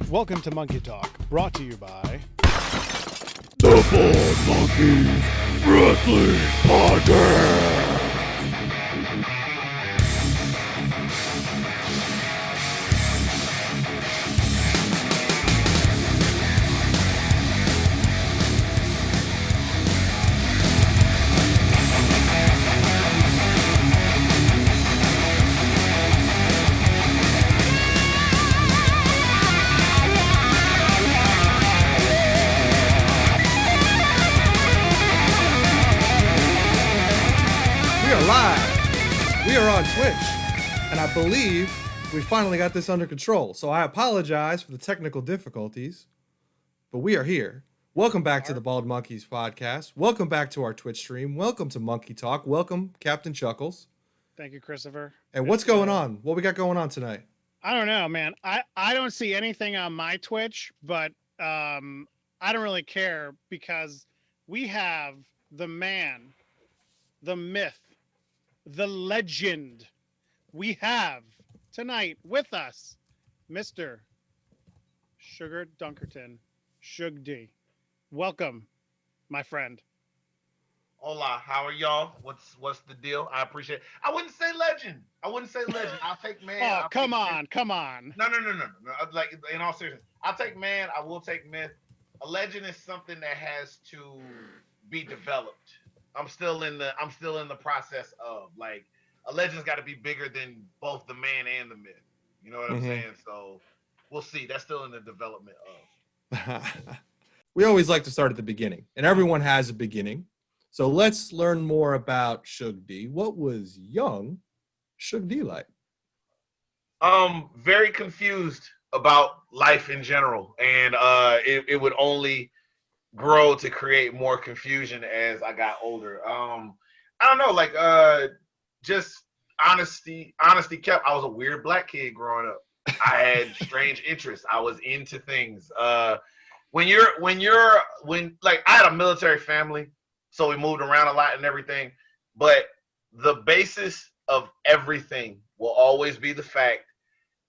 Welcome to Monkey Talk, brought to you by The Bald Monkeys Wrestling Podcast. We are on Twitch, and I believe we finally got this under control. So I apologize for the technical difficulties, but we are here. Welcome back to the Bald Monkeys Podcast. Welcome back to our Twitch stream. Welcome to Monkey Talk. Welcome, Captain Chuckles. Thank you, Christopher. And what's going on? What we got going on tonight? I don't know, man. I don't see anything on my Twitch, but I don't really care because we have the man, the myth, the legend. We have tonight with us Mr. Sugar Dunkerton, Suge D. Welcome, my friend. Hola, how are y'all? What's the deal? I appreciate it. I wouldn't say legend. I'll take man. Oh, come on. No. Like, in all seriousness, I'll take man. I will take myth. A legend is something that has to be developed. I'm still in the process of, like, a legend's got to be bigger than both the man and the myth. You know what I'm saying? So we'll see. That's still in the development of. We always like to start at the beginning, and everyone has a beginning. So let's learn more about Suge D. What was young Suge D like? Very confused about life in general, and it would only grow to create more confusion as I got older. I don't know, like just honesty kept. I was a weird black kid growing up. I had strange interests. I was into things. When I had a military family, so we moved around a lot and everything. But the basis of everything will always be the fact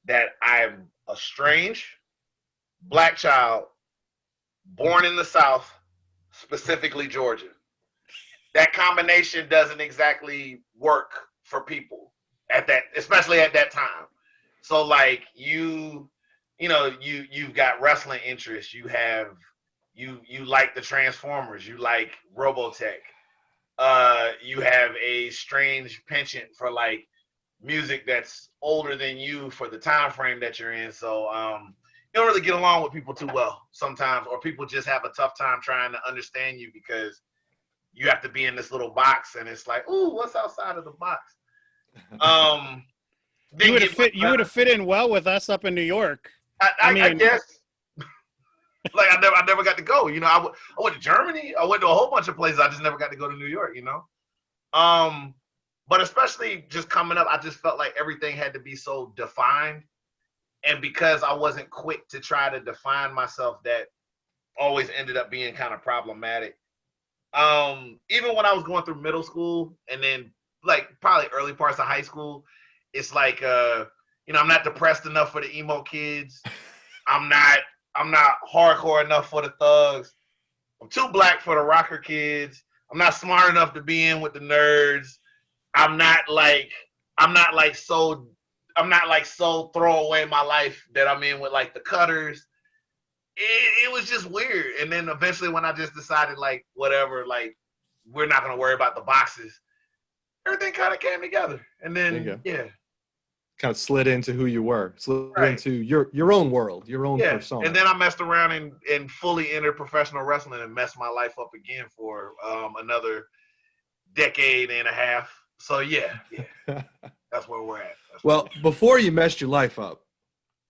that I'm a strange black child born in the South, specifically Georgia. That combination doesn't exactly work for people especially at that time. So, like, you've got wrestling interests. You like the Transformers. You like Robotech. You have a strange penchant for, like, music that's older than you for the time frame that you're in. So, you don't really get along with people too well sometimes, or people just have a tough time trying to understand you because you have to be in this little box, and it's like, ooh, what's outside of the box? You would have fit in well with us up in New York. I guess. Like, I never got to go. You know, I went to Germany. I went to a whole bunch of places. I just never got to go to New York. You know, but especially just coming up, I just felt like everything had to be so defined. And because I wasn't quick to try to define myself, that always ended up being kind of problematic. Even when I was going through middle school and then, like, probably early parts of high school, it's like, I'm not depressed enough for the emo kids. I'm not hardcore enough for the thugs. I'm too black for the rocker kids. I'm not smart enough to be in with the nerds. I'm not so throw away my life that I'm in with, like, the cutters. It was just weird. And then eventually when I just decided, like, whatever, like, we're not going to worry about the boxes, everything kind of came together. And then, yeah. Kind of slid into who you were, into your own world, your own persona. And then I messed around and fully entered professional wrestling and messed my life up again for another decade and a half. So, yeah. That's where we're at. Before you messed your life up,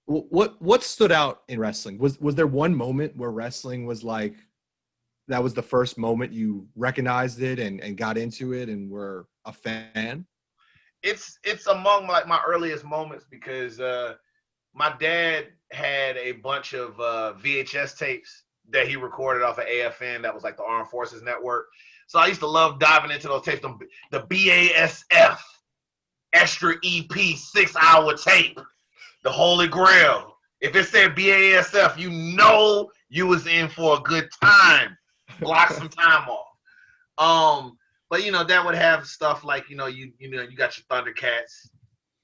what stood out in wrestling? Was there one moment where wrestling was like, that was the first moment you recognized it and got into it and were a fan? It's among, like, my earliest moments because my dad had a bunch of VHS tapes that he recorded off of AFN. That was, like, the Armed Forces Network. So I used to love diving into those tapes, the BASF Extra EP 6-hour tape, the Holy Grail. If it said BASF, you know you was in for a good time. Block some time off. But that would have stuff like you got your Thundercats,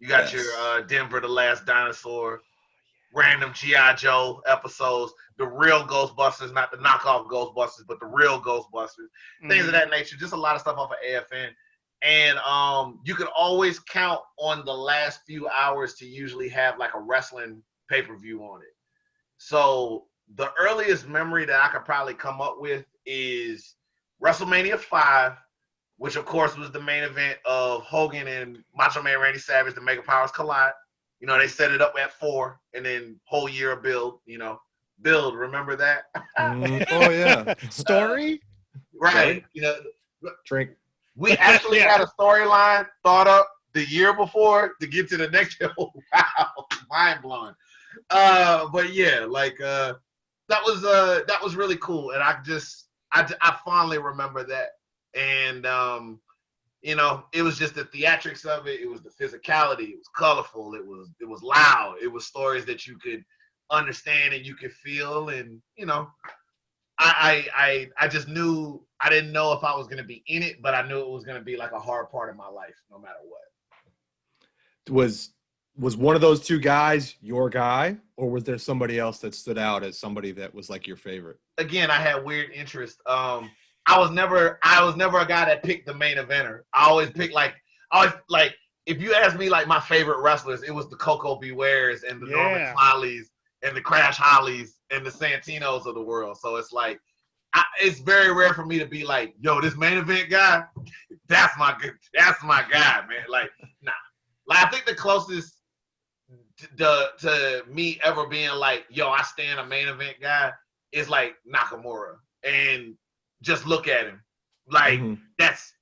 you got your Denver the Last Dinosaur, random GI Joe episodes, the real Ghostbusters, not the knockoff Ghostbusters, but the real Ghostbusters, things of that nature. Just a lot of stuff off of AFN. And you could always count on the last few hours to usually have like a wrestling pay-per-view on it. So the earliest memory that I could probably come up with is WrestleMania 5, which of course was the main event of Hogan and Macho Man Randy Savage, the Mega Powers Collide. They set it up at 4 and then whole year of build, remember that? Oh yeah. Story? Right. Drink. We actually had a storyline thought up the year before to get to the next show. Wow, mind blowing. But yeah, like that was really cool, and I fondly remember that. And it was just the theatrics of it. It was the physicality. It was colorful. It was loud. It was stories that you could understand and you could feel, and I just knew. I didn't know if I was going to be in it, but I knew it was going to be like a hard part of my life, no matter what. Was one of those two guys your guy, or was there somebody else that stood out as somebody that was like your favorite? Again, I had weird interest. I was never a guy that picked the main eventer. I always picked if you ask me like my favorite wrestlers, it was the Coco Bewares and the Norman Smileys and the Crash Hollies and the Santinos of the world. So it's like, it's very rare for me to be like, yo, this main event guy, that's my guy, man. Like, nah. Like, I think the closest to me ever being like, yo, I stand a main event guy is like Nakamura. And just look at him. Like, that's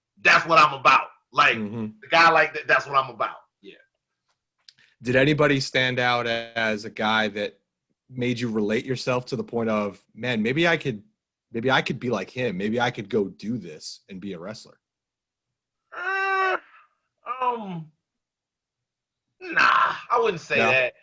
what I'm about. Like, the guy like that, that's what I'm about. Yeah. Did anybody stand out as a guy that made you relate yourself to the point of, man, maybe I could be like him. Maybe I could go do this and be a wrestler. Nah, I wouldn't say that.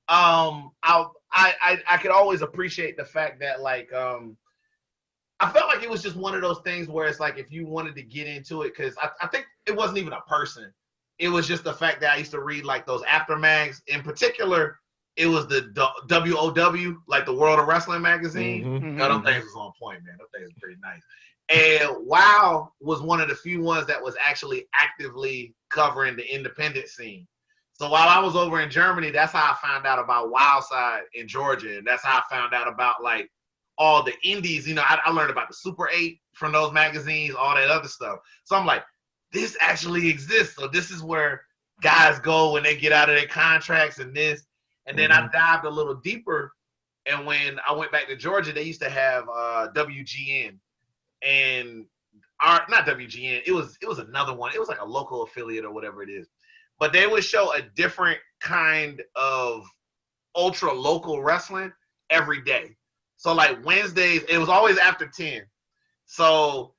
I could always appreciate the fact that like, I felt like it was just one of those things where it's like, if you wanted to get into it, cause I think it wasn't even a person. It was just the fact that I used to read like those aftermags. In particular, it was the WOW, like the World of Wrestling magazine. Them things was on point, man. Those things are pretty nice. And WOW was one of the few ones that was actually actively covering the independent scene. So while I was over in Germany, that's how I found out about Wildside in Georgia. And that's how I found out about like all the indies. I learned about the Super 8 from those magazines, all that other stuff. So I'm like, this actually exists. So this is where guys go when they get out of their contracts and this. And then I dived a little deeper, and when I went back to Georgia, they used to have WGN, and not WGN. It was another one. It was like a local affiliate or whatever it is, but they would show a different kind of ultra local wrestling every day. So like Wednesdays, it was always after 10. So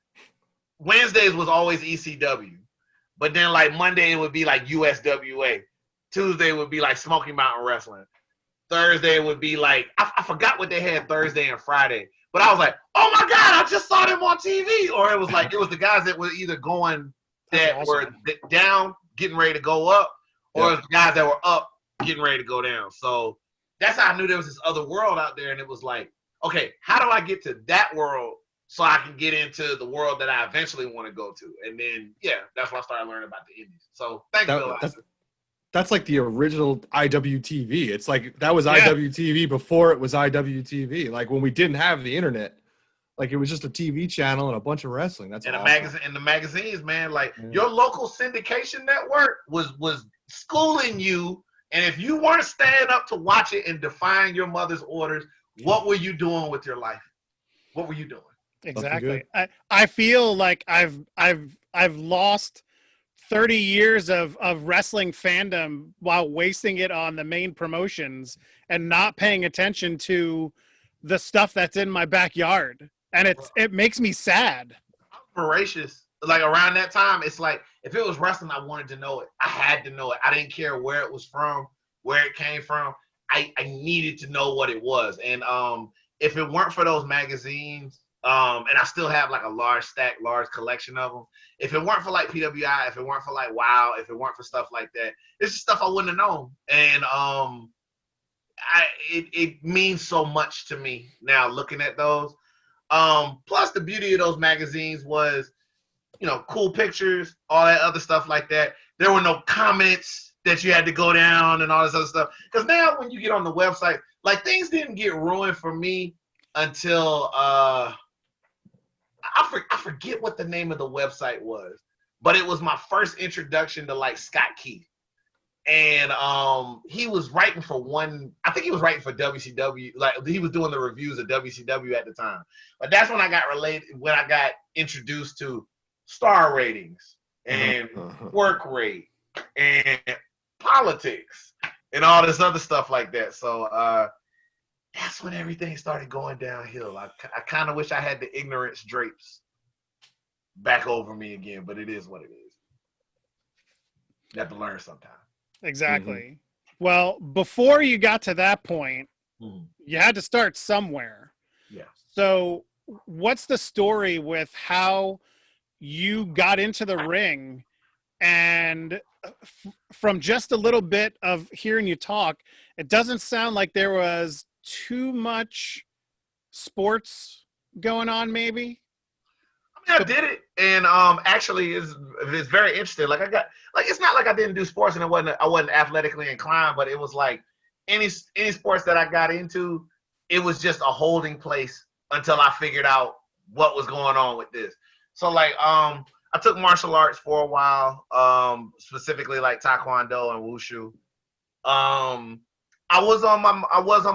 Wednesdays was always ECW, but then like Monday it would be like USWA. Tuesday would be like Smoky Mountain Wrestling. Thursday would be like, I forgot what they had Thursday and Friday. But I was like, oh my God, I just saw them on TV. Or it was like, it was the guys that were either going, that were down, getting ready to go up, or it was the guys that were up, getting ready to go down. So that's how I knew there was this other world out there. And it was like, okay, how do I get to that world so I can get into the world that I eventually want to go to? And then, that's when I started learning about the indies. So thank you. That's like the original IWTV. It's like that was IWTV before it was IWTV. Like when we didn't have the internet, like it was just a TV channel and a bunch of wrestling. That's and awesome. The magazines, man. Like your local syndication network was schooling you, and if you weren't staying up to watch it and defying your mother's orders, what were you doing with your life? What were you doing? Exactly. I feel like I've lost 30 years of wrestling fandom while wasting it on the main promotions and not paying attention to the stuff that's in my backyard. And it makes me sad. I'm voracious. Like around that time, it's like, if it was wrestling, I wanted to know it. I had to know it. I didn't care where it was from, where it came from. I needed to know what it was. And if it weren't for those magazines, and I still have like a large collection of them. If it weren't for like PWI, if it weren't for like WOW, if it weren't for stuff like that, it's just stuff I wouldn't have known. And it means so much to me now looking at those. Plus the beauty of those magazines was, you know, cool pictures, all that other stuff like that. There were no comments that you had to go down and all this other stuff. Because now when you get on the website, like things didn't get ruined for me until I forget what the name of the website was, but it was my first introduction to like Scott Keith. And he was writing for I think he was writing for WCW, like he was doing the reviews of WCW at the time. But that's when I got introduced to star ratings and work rate and politics and all this other stuff like that. So that's when everything started going downhill. I kind of wish I had the ignorance drapes back over me again, but it is what it is. You have to learn sometime. Exactly. Mm-hmm. Well, before you got to that point, you had to start somewhere. Yeah. So what's the story with how you got into the ring? And from just a little bit of hearing you talk, it doesn't sound like there was too much sports going on, maybe. I mean, I did it, and actually, it's very interesting. Like it's not like I didn't do sports and I wasn't athletically inclined, but it was like any sports that I got into, it was just a holding place until I figured out what was going on with this. So like I took martial arts for a while, specifically like Taekwondo and Wushu. I was on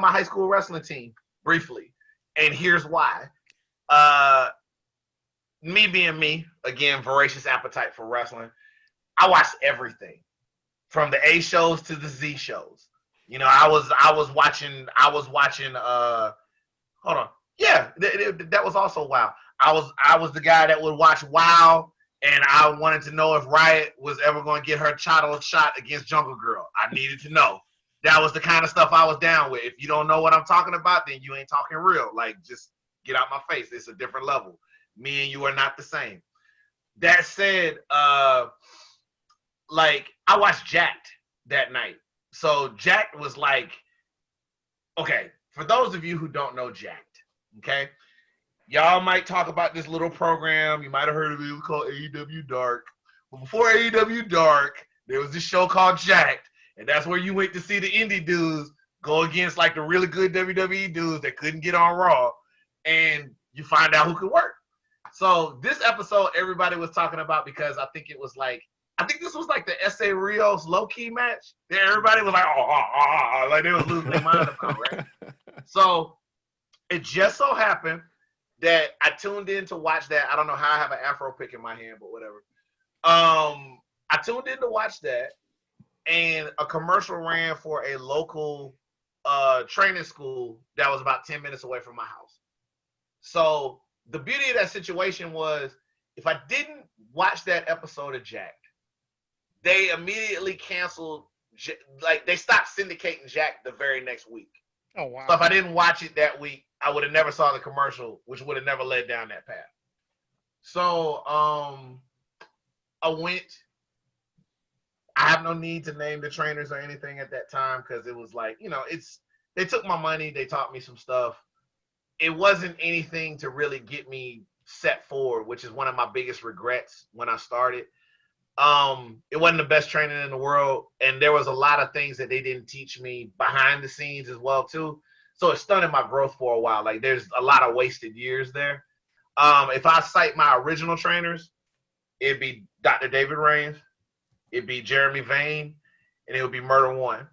my high school wrestling team briefly, and here's why. Me being me, again, voracious appetite for wrestling. I watched everything, from the A shows to the Z shows. You know, I was watching. Hold on, yeah, that was also WOW. I was the guy that would watch WOW, and I wanted to know if Riot was ever going to get her title shot against Jungle Girl. I needed to know. That was the kind of stuff I was down with. If you don't know what I'm talking about, then you ain't talking real. Like, just get out my face. It's a different level. Me and you are not the same. That said, like, I watched Jacked that night. So Jacked was like, okay, for those of you who don't know Jacked, okay, y'all might talk about this little program. You might have heard of it. It was called AEW Dark. But before AEW Dark, there was this show called Jacked. And that's where you went to see the indie dudes go against like the really good WWE dudes that couldn't get on Raw. And you find out who could work. So this episode, everybody was talking about because I think this was like the S.A. Rios low-key match. That everybody was like, like they was losing their mind about, right? So it just so happened that I tuned in to watch that. I don't know how I have an Afro pick in my hand, but whatever. I tuned in to watch that. And a commercial ran for a local training school that was about 10 minutes away from my house. So the beauty of that situation was, if I didn't watch that episode of Jacked, they immediately canceled, like they stopped syndicating Jacked the very next week. Oh, wow. So if I didn't watch it that week, I would have never saw the commercial, which would have never led down that path. So I went. I have no need to name the trainers or anything at that time because it was like, you know, they took my money, they taught me some stuff. It wasn't anything to really get me set forward, which is one of my biggest regrets when I started. It wasn't the best training in the world, and there was a lot of things that they didn't teach me behind the scenes as well too. So it stunted my growth for a while. Like there's a lot of wasted years there. If I cite my original trainers, it'd be Dr. David Rains, it'd be Jeremy Vane, and it would be Murder One.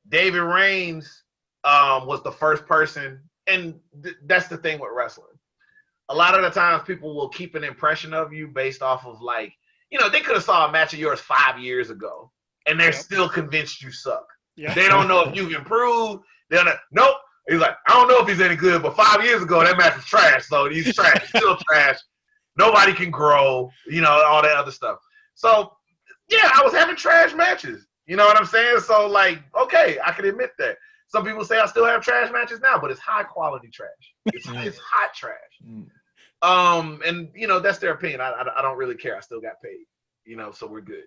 David Rains was the first person, and that's the thing with wrestling. A lot of the times people will keep an impression of you based off of like, you know, they could have saw a match of yours 5 years ago, and they're still convinced you suck. Yep. They don't know if you've improved. They're like, nope. He's like, I don't know if he's any good, but 5 years ago, that match was trash. So he's trash. He's still trash. Nobody can grow, you know, all that other stuff. So, yeah, I was having trash matches. You know what I'm saying? So, like, okay, I can admit that. Some people say I still have trash matches now, but it's high quality trash. It's hot trash. And you know, that's their opinion. I don't really care. I still got paid. You know, so we're good.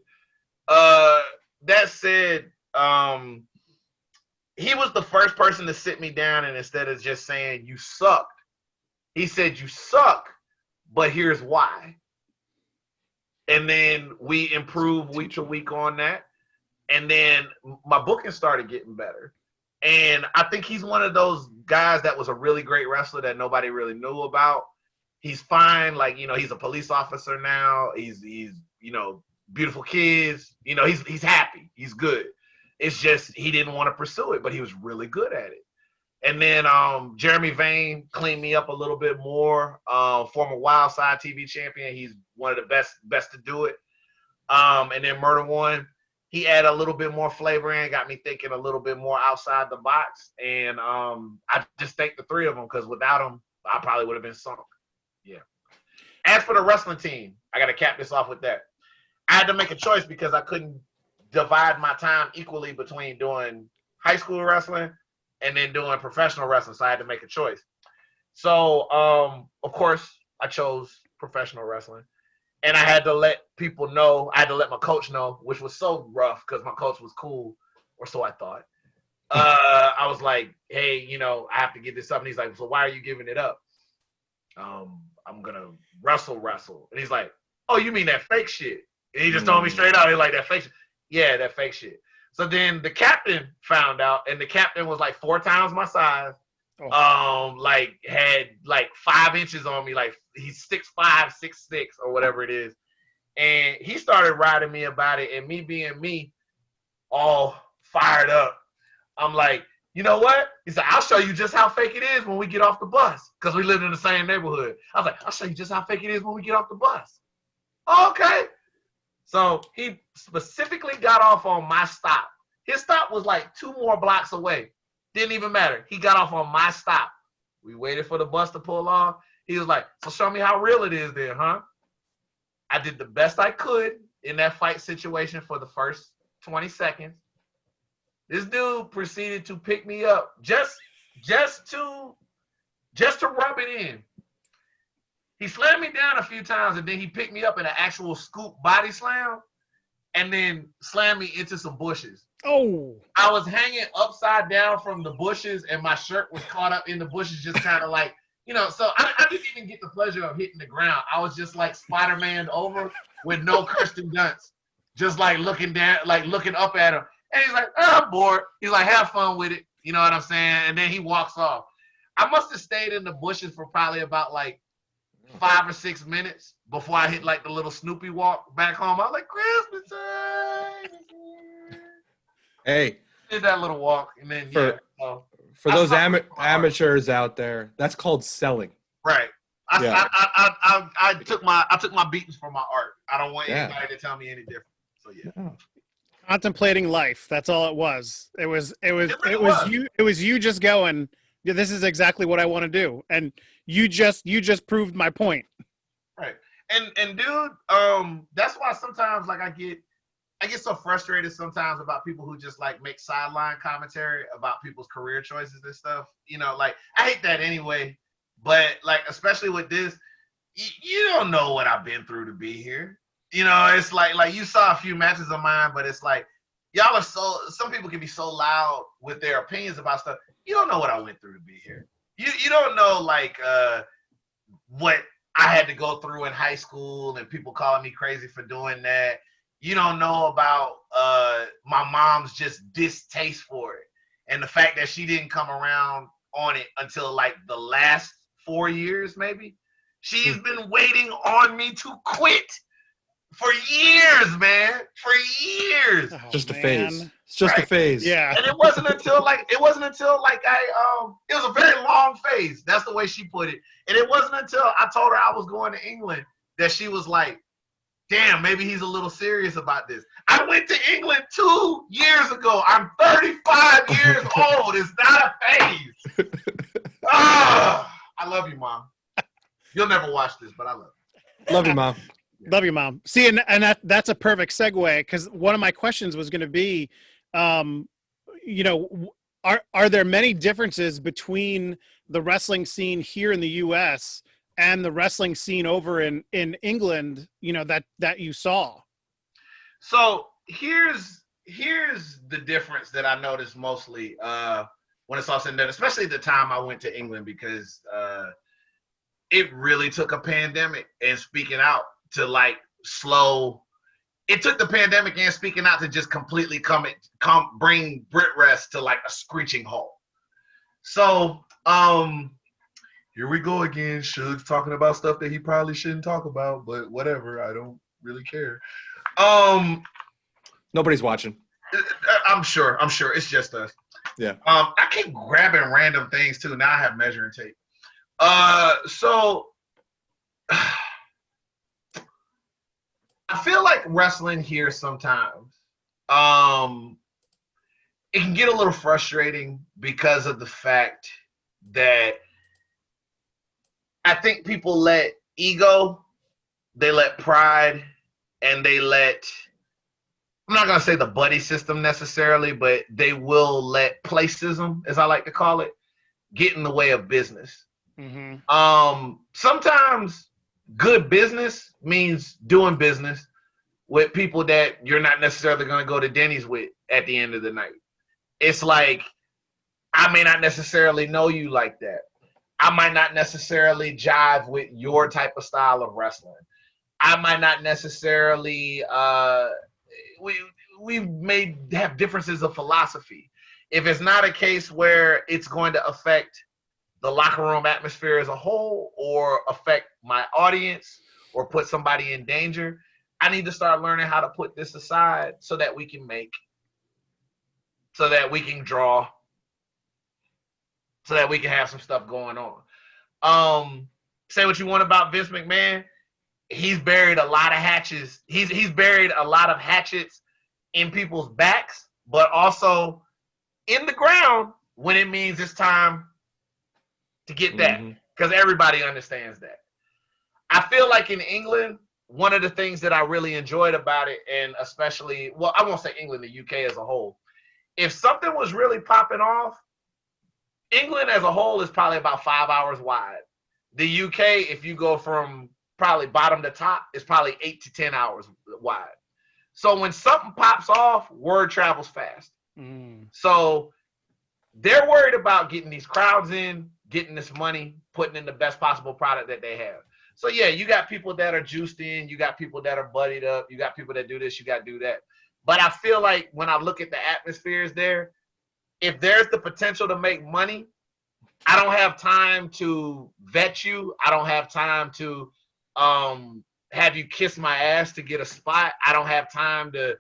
That said, he was the first person to sit me down, and instead of just saying you sucked, he said you suck, but here's why. And then we improved week to week on that. And then my booking started getting better. And I think he's one of those guys that was a really great wrestler that nobody really knew about. He's fine. Like, you know, he's a police officer now. He's you know, beautiful kids. You know, he's happy. He's good. It's just he didn't want to pursue it, but he was really good at it. And then Jeremy Vane cleaned me up a little bit more. Former Wild Side TV champion. He's one of the best to do it. And then Murder One, he added a little bit more flavor in, got me thinking a little bit more outside the box. And I just thank the three of them, because without them, I probably would have been sunk. Yeah. As for the wrestling team, I got to cap this off with that. I had to make a choice because I couldn't divide my time equally between doing high school wrestling and then doing professional wrestling. So I had to make a choice. So, of course, I chose professional wrestling. And I had to let people know, I had to let my coach know, which was so rough because my coach was cool, or so I thought. I was like, hey, you know, I have to give this up. And he's like, so why are you giving it up? I'm going to wrestle. And he's like, oh, you mean that fake shit? And he just told me straight out, he's like, that fake shit. Yeah, that fake shit. So then the captain found out, and the captain was like 4 times my size. Like had like 5 inches on me, like he's 6'5", 6'6", or whatever it is. And he started riding me about it, and me being me, all fired up. I'm like, you know what? He said, I'll show you just how fake it is when we get off the bus. Because we lived in the same neighborhood. I was like, I'll show you just how fake it is when we get off the bus. Okay. So he specifically got off on my stop. His stop was like 2 more blocks away. Didn't even matter. He got off on my stop. We waited for the bus to pull off. He was like, so show me how real it is then, huh? I did the best I could in that fight situation for the first 20 seconds. This dude proceeded to pick me up just to rub it in. He slammed me down a few times, and then he picked me up in an actual scoop body slam and then slammed me into some bushes. Oh. I was hanging upside down from the bushes, and my shirt was caught up in the bushes, just kind of like, you know, so I didn't even get the pleasure of hitting the ground. I was just like Spider-Man over with no Kirsten Dunst, just like looking down, like looking up at him. And he's like, oh, I'm bored. He's like, have fun with it. You know what I'm saying? And then he walks off. I must have stayed in the bushes for probably about like 5 or 6 minutes before I hit like the little Snoopy walk back home. I was like, Christmas time. Hey, Did that little walk, and then for those amateurs out there, that's called selling. Right. I took my beatings for my art. I don't want anybody to tell me any different. So yeah. Contemplating life. That's all it was. It was you just going, yeah, this is exactly what I want to do. And you just proved my point. Right. And dude, that's why sometimes like I get so frustrated sometimes about people who just like make sideline commentary about people's career choices and stuff. You know, like I hate that anyway, but like especially with this, you don't know what I've been through to be here. You know, it's like you saw a few matches of mine, but it's like y'all are some people can be so loud with their opinions about stuff. You don't know what I went through to be here. You don't know like what I had to go through in high school and people calling me crazy for doing that. You don't know about my mom's just distaste for it and the fact that she didn't come around on it until like the last 4 years, maybe. She's been waiting on me to quit for years, man. For years. Oh, just a phase. It's just a phase. Yeah. And it wasn't until it was a very long phase. That's the way she put it. And it wasn't until I told her I was going to England that she was like, damn, maybe he's a little serious about this. I went to England 2 years ago. I'm 35 years old. It's not a phase. I love you, Mom. You'll never watch this, but I love you. Love you, Mom. Love you, Mom. See, and that's a perfect segue because one of my questions was going to be, you know, are there many differences between the wrestling scene here in the U.S. and the wrestling scene over in England? You know, that you saw. So here's the difference that I noticed mostly when it's all said and done, especially the time I went to England, because it really took a pandemic and speaking out to like slow. It took the pandemic and speaking out to just completely bring Brit Rest to like a screeching halt. So here we go again. Suge's talking about stuff that he probably shouldn't talk about, but whatever. I don't really care. Nobody's watching. I'm sure. It's just us. Yeah. I keep grabbing random things too. Now I have measuring tape. So I feel like wrestling here sometimes, it can get a little frustrating because of the fact that I think people let ego, they let pride, and they let, I'm not going to say the buddy system necessarily, but they will let placism, as I like to call it, get in the way of business. Mm-hmm. Sometimes good business means doing business with people that you're not necessarily going to go to Denny's with at the end of the night. It's like, I may not necessarily know you like that. I might not necessarily jive with your type of style of wrestling. I might not necessarily, we may have differences of philosophy. If it's not a case where it's going to affect the locker room atmosphere as a whole or affect my audience or put somebody in danger, I need to start learning how to put this aside so that we can draw, so that we can have some stuff going on. Say what you want about Vince McMahon. He's buried a lot of hatches. He's buried a lot of hatchets in people's backs, but also in the ground when it means it's time to get that, because everybody understands that. I feel like in England, one of the things that I really enjoyed about it, and especially, well, I won't say England, the UK as a whole, if something was really popping off, England as a whole is probably about 5 hours wide. The UK, if you go from probably bottom to top, is probably 8 to 10 hours wide. So when something pops off, word travels fast. So they're worried about getting these crowds in, getting this money, putting in the best possible product that they have. So yeah, you got people that are juiced in, you got people that are buddied up, you got people that do this, you got to do that. But I feel like when I look at the atmospheres there, if there's the potential to make money, I don't have time to vet you. I don't have time to have you kiss my ass to get a spot. I don't have time to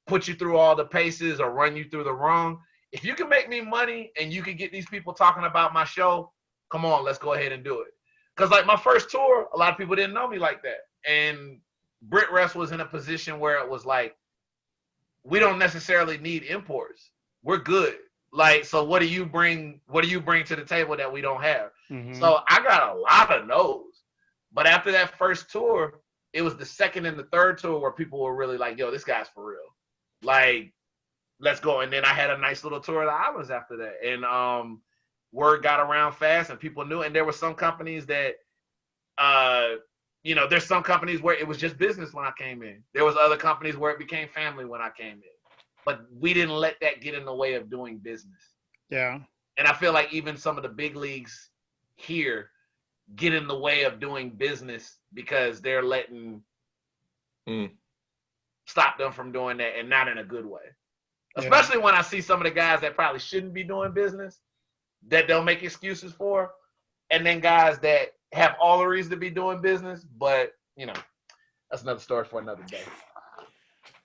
put you through all the paces or run you through the rung. If you can make me money and you can get these people talking about my show, come on, let's go ahead and do it. Because like my first tour, a lot of people didn't know me like that. And Brit Rest was in a position where it was like, we don't necessarily need imports. We're good. Like, so what do you bring to the table that we don't have? So I got a lot of no's. But after that first tour, it was the second and the third tour where people were really like, yo, this guy's for real. Like, let's go. And then I had a nice little tour of the islands after that. And word got around fast and people knew. And there were some companies that, there's some companies where it was just business when I came in. There was other companies where it became family when I came in. But we didn't let that get in the way of doing business. Yeah. And I feel like even some of the big leagues here get in the way of doing business because they're letting stop them from doing that, and not in a good way. Yeah. Especially when I see some of the guys that probably shouldn't be doing business that they'll make excuses for, and then guys that have all the reason to be doing business, but that's another story for another day.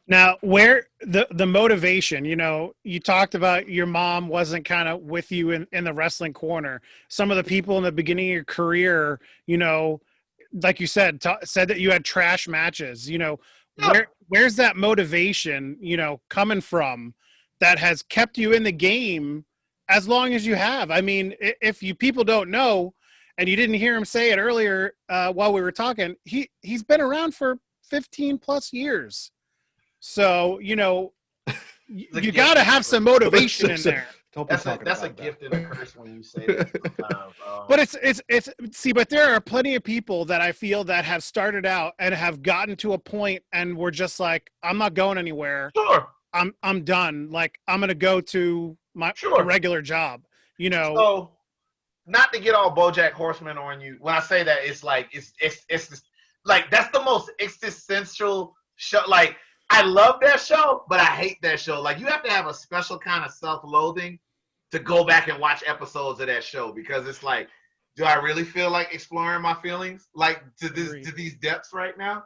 Now, where the motivation, you talked about your mom wasn't kind of with you in the wrestling corner. Some of the people in the beginning of your career, like you said that you had trash matches, where's that motivation, coming from that has kept you in the game as long as you have? I mean, if you people don't know, and you didn't hear him say it earlier while we were talking, he's been around for 15 plus years. So, you got to have some motivation in there. Don't be talking That's a about gift that. and a curse when you say that sometimes. But it's see, but there are plenty of people that I feel that have started out and have gotten to a point and were just like, I'm not going anywhere. Sure, I'm done. Like I'm gonna go to a sure. regular job. You know, So, not to get all BoJack Horseman on you. When I say that, it's like it's just, like that's the most existential show. Like I love that show, but I hate that show. Like you have to have a special kind of self-loathing to go back and watch episodes of that show because it's like, do I really feel like exploring my feelings like to these depths right now?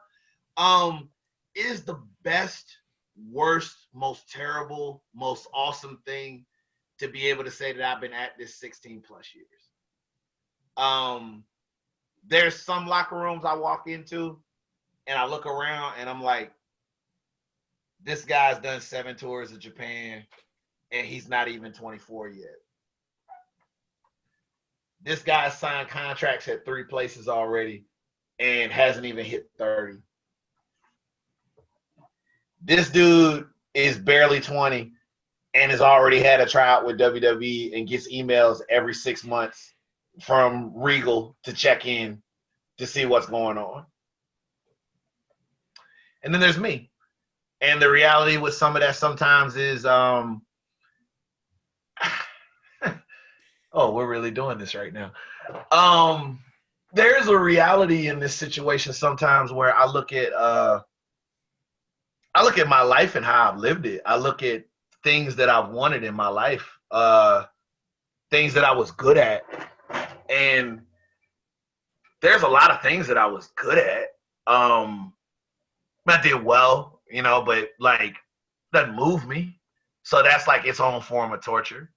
It is the best, worst, most terrible, most awesome thing to be able to say that I've been at this 16 plus years. There's some locker rooms I walk into and I look around and I'm like, this guy's done 7 tours of Japan and he's not even 24 yet. This guy's signed contracts at 3 places already and hasn't even hit 30. This dude is barely 20 and has already had a tryout with WWE and gets emails every 6 months from Regal to check in to see what's going on. And then there's me. And the reality with some of that sometimes is, oh, we're really doing this right now. There's a reality in this situation sometimes where I look at my life and how I've lived it. I look at things that I've wanted in my life, things that I was good at. And there's a lot of things that I was good at. I did well, you know, but like doesn't move me. So that's like its own form of torture.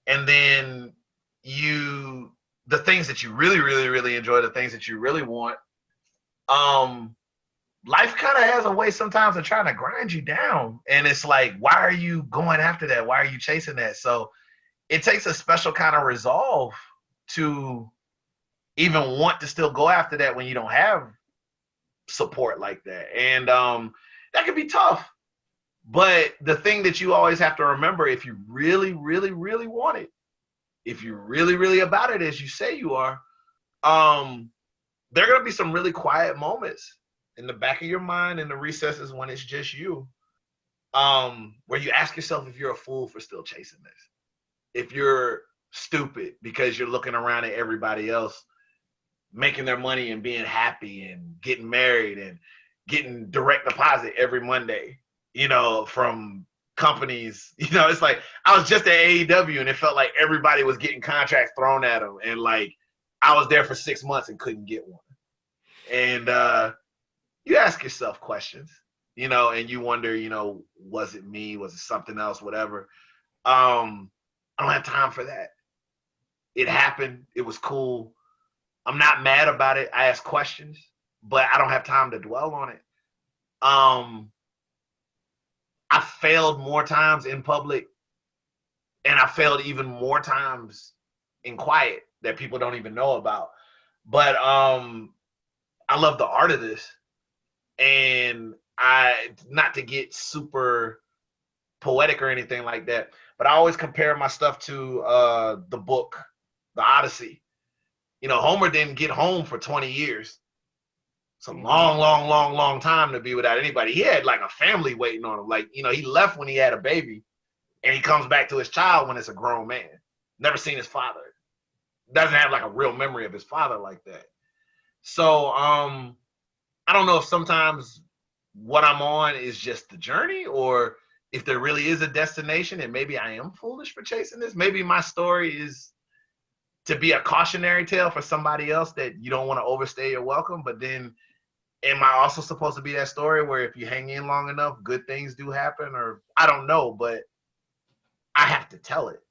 And then the things that you really, really, really enjoy, the things that you really want, life kind of has a way sometimes of trying to grind you down. And it's like, why are you going after that? Why are you chasing that? So it takes a special kind of resolve to even want to still go after that when you don't have support like that. And that can be tough. But the thing that you always have to remember, if you really, really, really want it, if you're really, really about it as you say you are, there are going to be some really quiet moments in the back of your mind in the recesses when it's just you, where you ask yourself if you're a fool for still chasing this. If you're stupid because you're looking around at everybody else making their money and being happy and getting married and getting direct deposit every Monday, you know, from companies. You know, it's like I was just at AEW and it felt like everybody was getting contracts thrown at them, and like I was there for 6 months and couldn't get one. And you ask yourself questions, you know, and you wonder, you know, was it me? Was it something else? Whatever. I don't have time for that. It happened. It was cool. I'm not mad about it. I ask questions, but I don't have time to dwell on it. I failed more times in public, and I failed even more times in quiet that people don't even know about. But I love the art of this, and not to get super poetic or anything like that, but I always compare my stuff to the book, The Odyssey. You know, Homer didn't get home for 20 years. It's a long, long, long, long time to be without anybody. He had like a family waiting on him. Like, you know, he left when he had a baby, and he comes back to his child when it's a grown man. Never seen his father. Doesn't have like a real memory of his father like that. So I don't know if sometimes what I'm on is just the journey, or if there really is a destination, and maybe I am foolish for chasing this. Maybe my story is to be a cautionary tale for somebody else that you don't want to overstay your welcome. But then am I also supposed to be that story where if you hang in long enough, good things do happen? Or I don't know, but I have to tell it.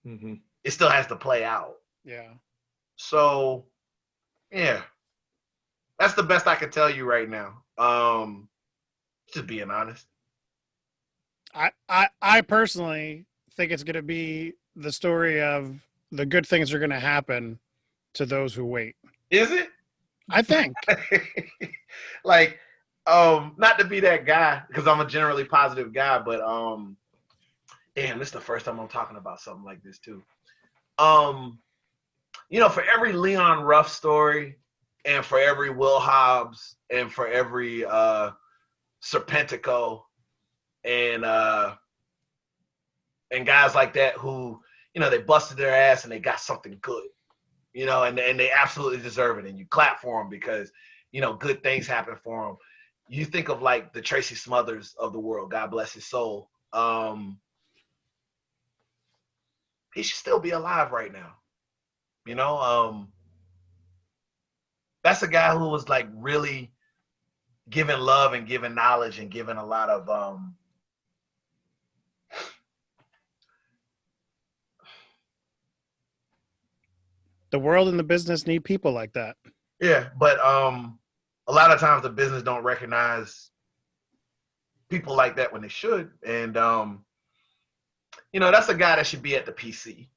Mm-hmm. It still has to play out. Yeah. So, yeah, that's the best I can tell you right now. Just being honest. I personally think it's going to be the story of the good things are going to happen to those who wait. Is it? I think. Like, not to be that guy, because I'm a generally positive guy, but Damn, this is the first time I'm talking about something like this too. For every Leon Ruff story, and for every Will Hobbs, and for every Serpentico, and guys like that who, they busted their ass and they got something good, and they absolutely deserve it, and you clap for them because, good things happen for them. You think of like the Tracy Smothers of the world, God bless his soul. He should still be alive right now. That's a guy who was like really giving love and giving knowledge and giving a lot of The world and the business need people like that. yeah, but a lot of times the business don't recognize people like that when they should. And that's a guy that should be at the PC,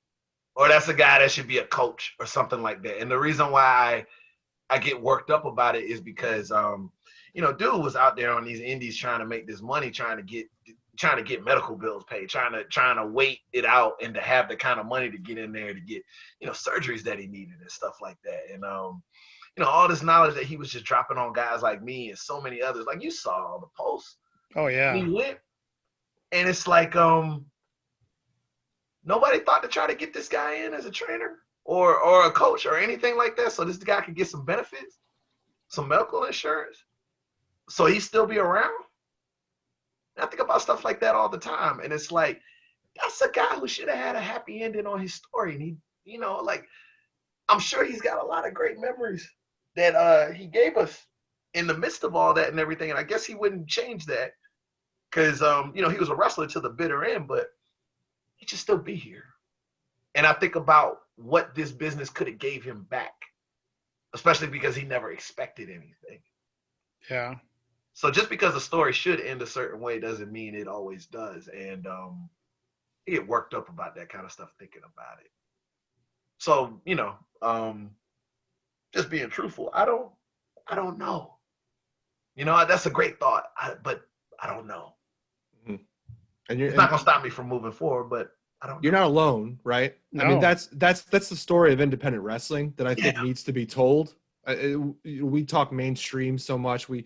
or that's a guy that should be a coach or something like that. And the reason why I get worked up about it is because dude was out there on these indies trying to make this money, trying to get medical bills paid, trying to wait it out and to have the kind of money to get in there to get, surgeries that he needed and stuff like that. And all this knowledge that he was just dropping on guys like me and so many others. Like, you saw all the posts. Oh yeah. He went, and it's like nobody thought to try to get this guy in as a trainer or a coach or anything like that, so this guy could get some benefits, some medical insurance, so he still be around. And I think about stuff like that all the time, and it's like, that's a guy who should have had a happy ending on his story. And he, I'm sure he's got a lot of great memories that he gave us in the midst of all that and everything. And I guess he wouldn't change that because, he was a wrestler to the bitter end, but he should still be here. And I think about what this business could have gave him back, especially because he never expected anything. Yeah. So just because a story should end a certain way doesn't mean it always does. And I get worked up about that kind of stuff thinking about it. So, just being truthful, I don't know. That's a great thought, but I don't know. And it's not gonna stop me from moving forward, but I don't. You're not alone, right? No. I mean, that's the story of independent wrestling that I think needs to be told. We talk mainstream so much. You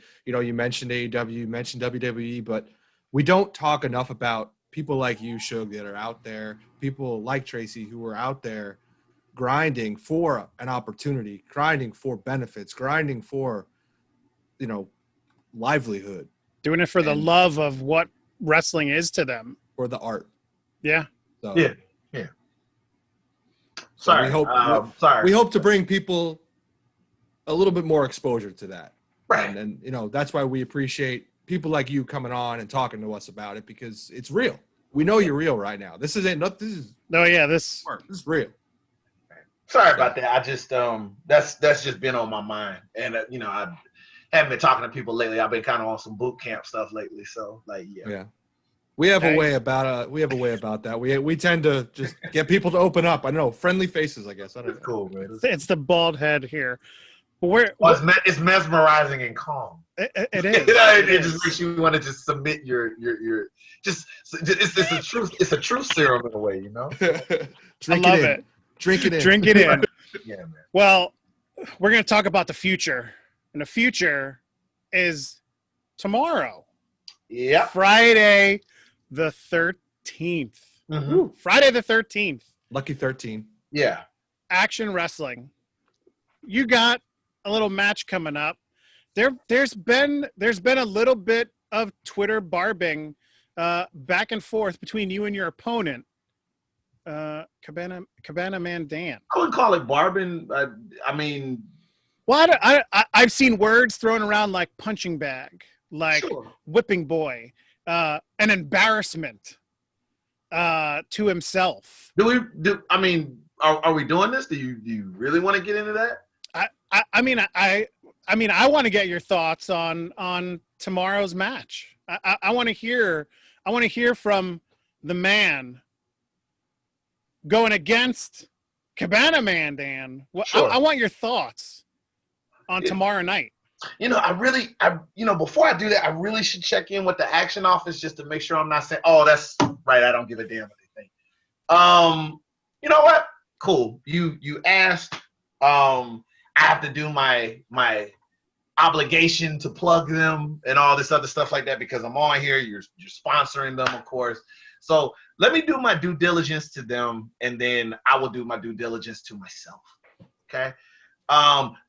mentioned AEW, you mentioned WWE, but we don't talk enough about people like you, Suge, that are out there. People like Tracy who are out there grinding for an opportunity, grinding for benefits, grinding for, livelihood. Doing it for the love of what wrestling is to them. For the art. Yeah. So, yeah. So sorry. We hope to bring people a little bit more exposure to that. Right. And that's why we appreciate people like you coming on and talking to us about it, because it's real. We know you're real right now. This is real. Sorry about that. I just that's just been on my mind, and I haven't been talking to people lately. I've been kind of on some boot camp stuff lately, so yeah. We have a way about that. We tend to just get people to open up. I know, friendly faces, I guess. I don't know. Cool, man. It's the bald head here. It's mesmerizing and calm. It is. It just makes you want to just submit your it's a truth serum in a way, I love it. Drink it in. Drink it in. Yeah, man. Well, we're going to talk about the future, and the future is tomorrow. Yeah. Friday the 13th. Mm-hmm. Friday the 13th. Lucky 13. Yeah. Action Wrestling. You got a little match coming up. There's been a little bit of Twitter barbing back and forth between you and your opponent, Cabana Man Dan. I wouldn't call it barbing. I mean, well, I've seen words thrown around like punching bag, like whipping boy, an embarrassment to himself. Are we doing this? Do you really want to get into that? I mean, I want to get your thoughts on tomorrow's match. I want to hear from the man going against Cabana Man Dan. Sure. I want your thoughts on tomorrow night. Before I do that, I really should check in with the Action Office just to make sure I'm not saying, oh, that's right? I don't give a damn what they think. You know what? Cool. You asked. I have to do my obligation to plug them and all this other stuff like that because I'm on here. You're sponsoring them, of course. So let me do my due diligence to them, and then I will do my due diligence to myself. Okay.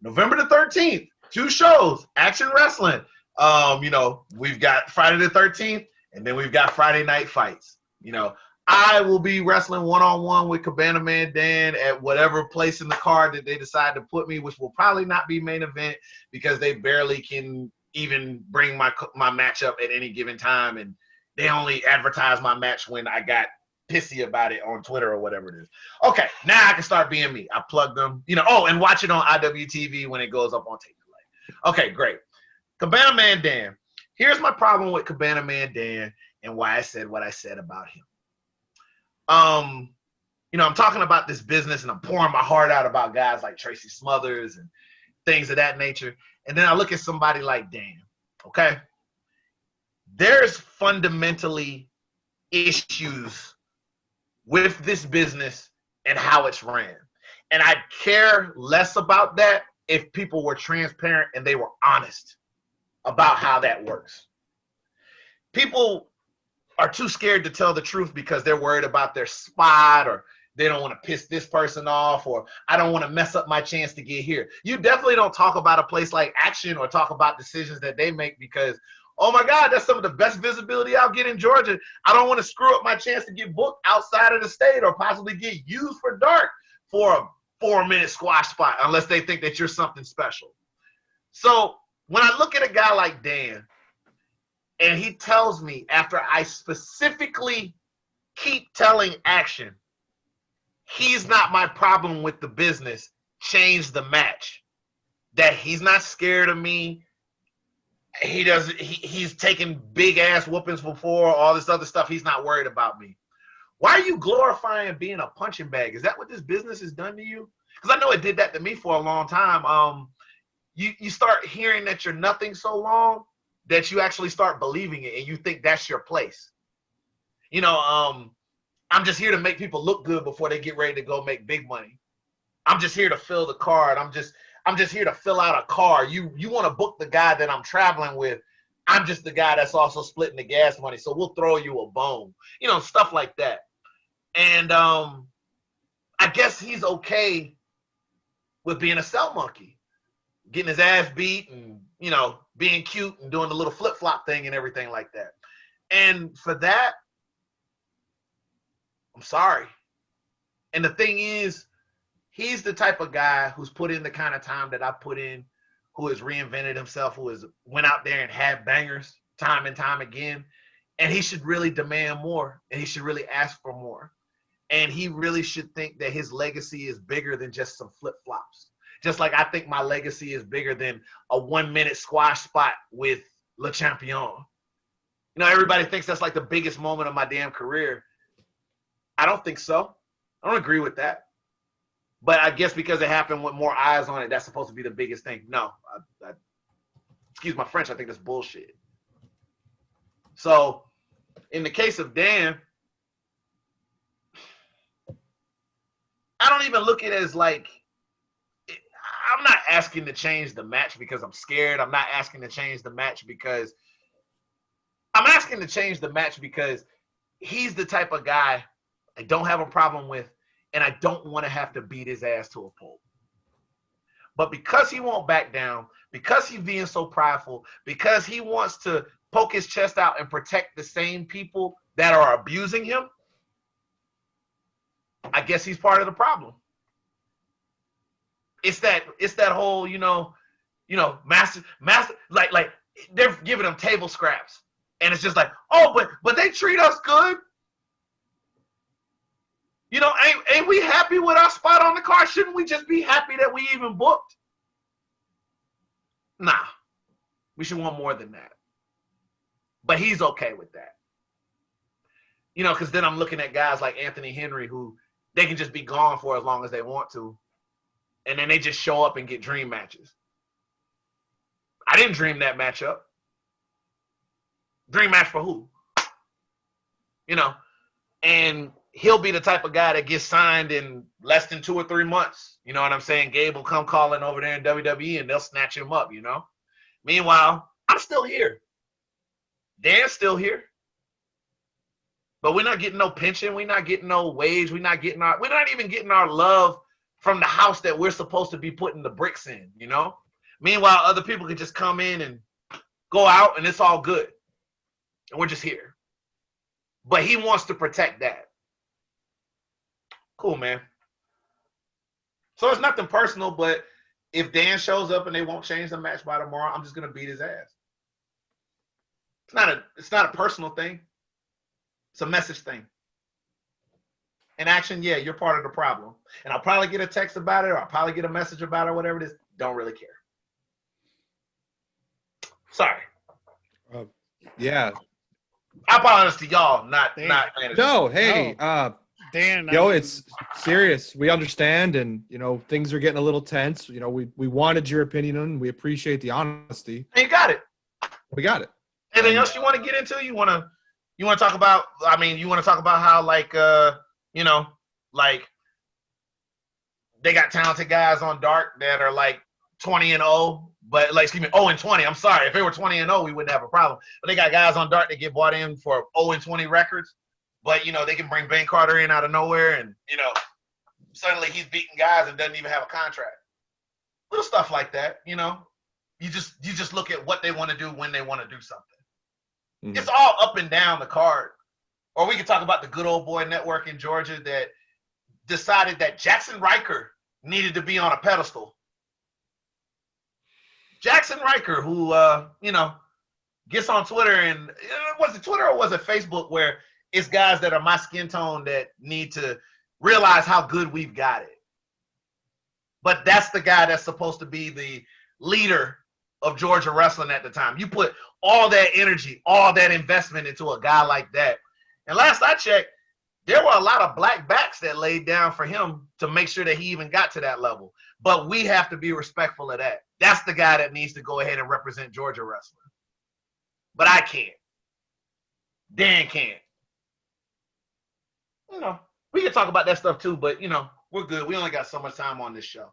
November the 13th, 2 shows, Action Wrestling. We've got Friday the 13th, and then we've got Friday Night Fights. I will be wrestling one-on-one with Cabana Man Dan at whatever place in the card that they decide to put me, which will probably not be main event because they barely can even bring my matchup at any given time, and they only advertise my match when I got pissy about it on Twitter or whatever it is. Okay, now I can start being me. I plug them, and watch it on IWTV when it goes up on tape delay. Okay, great. Cabana Man Dan. Here's my problem with Cabana Man Dan and why I said what I said about him. I'm talking about this business and I'm pouring my heart out about guys like Tracy Smothers and things of that nature. And then I look at somebody like Dan, okay? There's fundamentally issues with this business and how it's ran. And I'd care less about that if people were transparent and they were honest about how that works. People are too scared to tell the truth because they're worried about their spot, or they don't want to piss this person off, or I don't want to mess up my chance to get here. You definitely don't talk about a place like Action or talk about decisions that they make because, oh my God, that's some of the best visibility I'll get in Georgia. I don't want to screw up my chance to get booked outside of the state or possibly get used for dark for a 4-minute squash spot unless they think that you're something special. So when I look at a guy like Dan, and he tells me after I specifically keep telling Action, he's not my problem with the business, change the match. That he's not scared of me. He's taken big ass whoopings before, all this other stuff. He's not worried about me. Why are you glorifying being a punching bag? Is that what this business has done to you? Because I know it did that to me for a long time. You start hearing that you're nothing so long that you actually start believing it and you think that's your place. I'm just here to make people look good before they get ready to go make big money. I'm just here to fill the card. I'm just here to fill out a car. You want to book the guy that I'm traveling with. I'm just the guy that's also splitting the gas money. So we'll throw you a bone, stuff like that. And I guess he's okay with being a cell monkey, getting his ass beat and, being cute and doing the little flip-flop thing and everything like that. And for that, I'm sorry. And the thing is, he's the type of guy who's put in the kind of time that I put in, who has reinvented himself, who has went out there and had bangers time and time again. And he should really demand more, and he should really ask for more. And he really should think that his legacy is bigger than just some flip-flops. Just like I think my legacy is bigger than a 1-minute squash spot with Le Champion. Everybody thinks that's like the biggest moment of my damn career. I don't think so. I don't agree with that. But I guess because it happened with more eyes on it, that's supposed to be the biggest thing. No, excuse my French, I think that's bullshit. So, in the case of Dan, I don't even look at it as like, I'm not asking to change the match because I'm scared. I'm not asking to change the match because I'm asking to change the match because he's the type of guy I don't have a problem with, and I don't want to have to beat his ass to a pulp. But because he won't back down, because he's being so prideful, because he wants to poke his chest out and protect the same people that are abusing him, I guess he's part of the problem. It's that whole, master, like they're giving them table scraps. And it's just like, oh, but they treat us good. Ain't we happy with our spot on the card? Shouldn't we just be happy that we even booked? Nah, we should want more than that. But he's okay with that. Because then I'm looking at guys like Anthony Henry who they can just be gone for as long as they want to. And then they just show up and get dream matches. I didn't dream that matchup. Dream match for who? and he'll be the type of guy that gets signed in less than 2 or 3 months. You know what I'm saying? Gabe will come calling over there in WWE and they'll snatch him up, you know? Meanwhile, I'm still here. Dan's still here. But we're not getting no pension. We're not getting no wage. We're not even getting our love from the house that we're supposed to be putting the bricks in, you know? Meanwhile, other people can just come in and go out and it's all good. And we're just here. But he wants to protect that. Cool, man. So it's nothing personal, but if Dan shows up and they won't change the match by tomorrow, I'm just gonna beat his ass. It's not a personal thing. It's a message thing. In action, yeah, you're part of the problem. And I'll probably get a text about it, or I'll probably get a message about it, or whatever it is. Don't really care. Sorry. Yeah. I apologize to y'all, not management. No, hey, Dan, it's serious. We understand, and things are getting a little tense. We wanted your opinion, and we appreciate the honesty. And you got it. We got it. Anything else you want to get into? You want to talk about? I mean, you want to talk about how they got talented guys on Dark that are like 20-0, but 0-20. I'm sorry, if they were 20-0, we wouldn't have a problem. But they got guys on Dark that get bought in for 0-20 records. But they can bring Ben Carter in out of nowhere, and suddenly he's beating guys and doesn't even have a contract. Little stuff like that, You just look at what they want to do when they want to do something. Mm-hmm. It's all up and down the card. Or we could talk about the good old boy network in Georgia that decided that Jackson Riker needed to be on a pedestal. Jackson Riker, who gets on Twitter, and was it Twitter or was it Facebook, where it's guys that are my skin tone that need to realize how good we've got it. But that's the guy that's supposed to be the leader of Georgia wrestling at the time. You put all that energy, all that investment into a guy like that. And last I checked, there were a lot of black backs that laid down for him to make sure that he even got to that level. But we have to be respectful of that. That's the guy that needs to go ahead and represent Georgia wrestling. But I can't. Dan can't. We can talk about that stuff too, but we're good. We only got so much time on this show.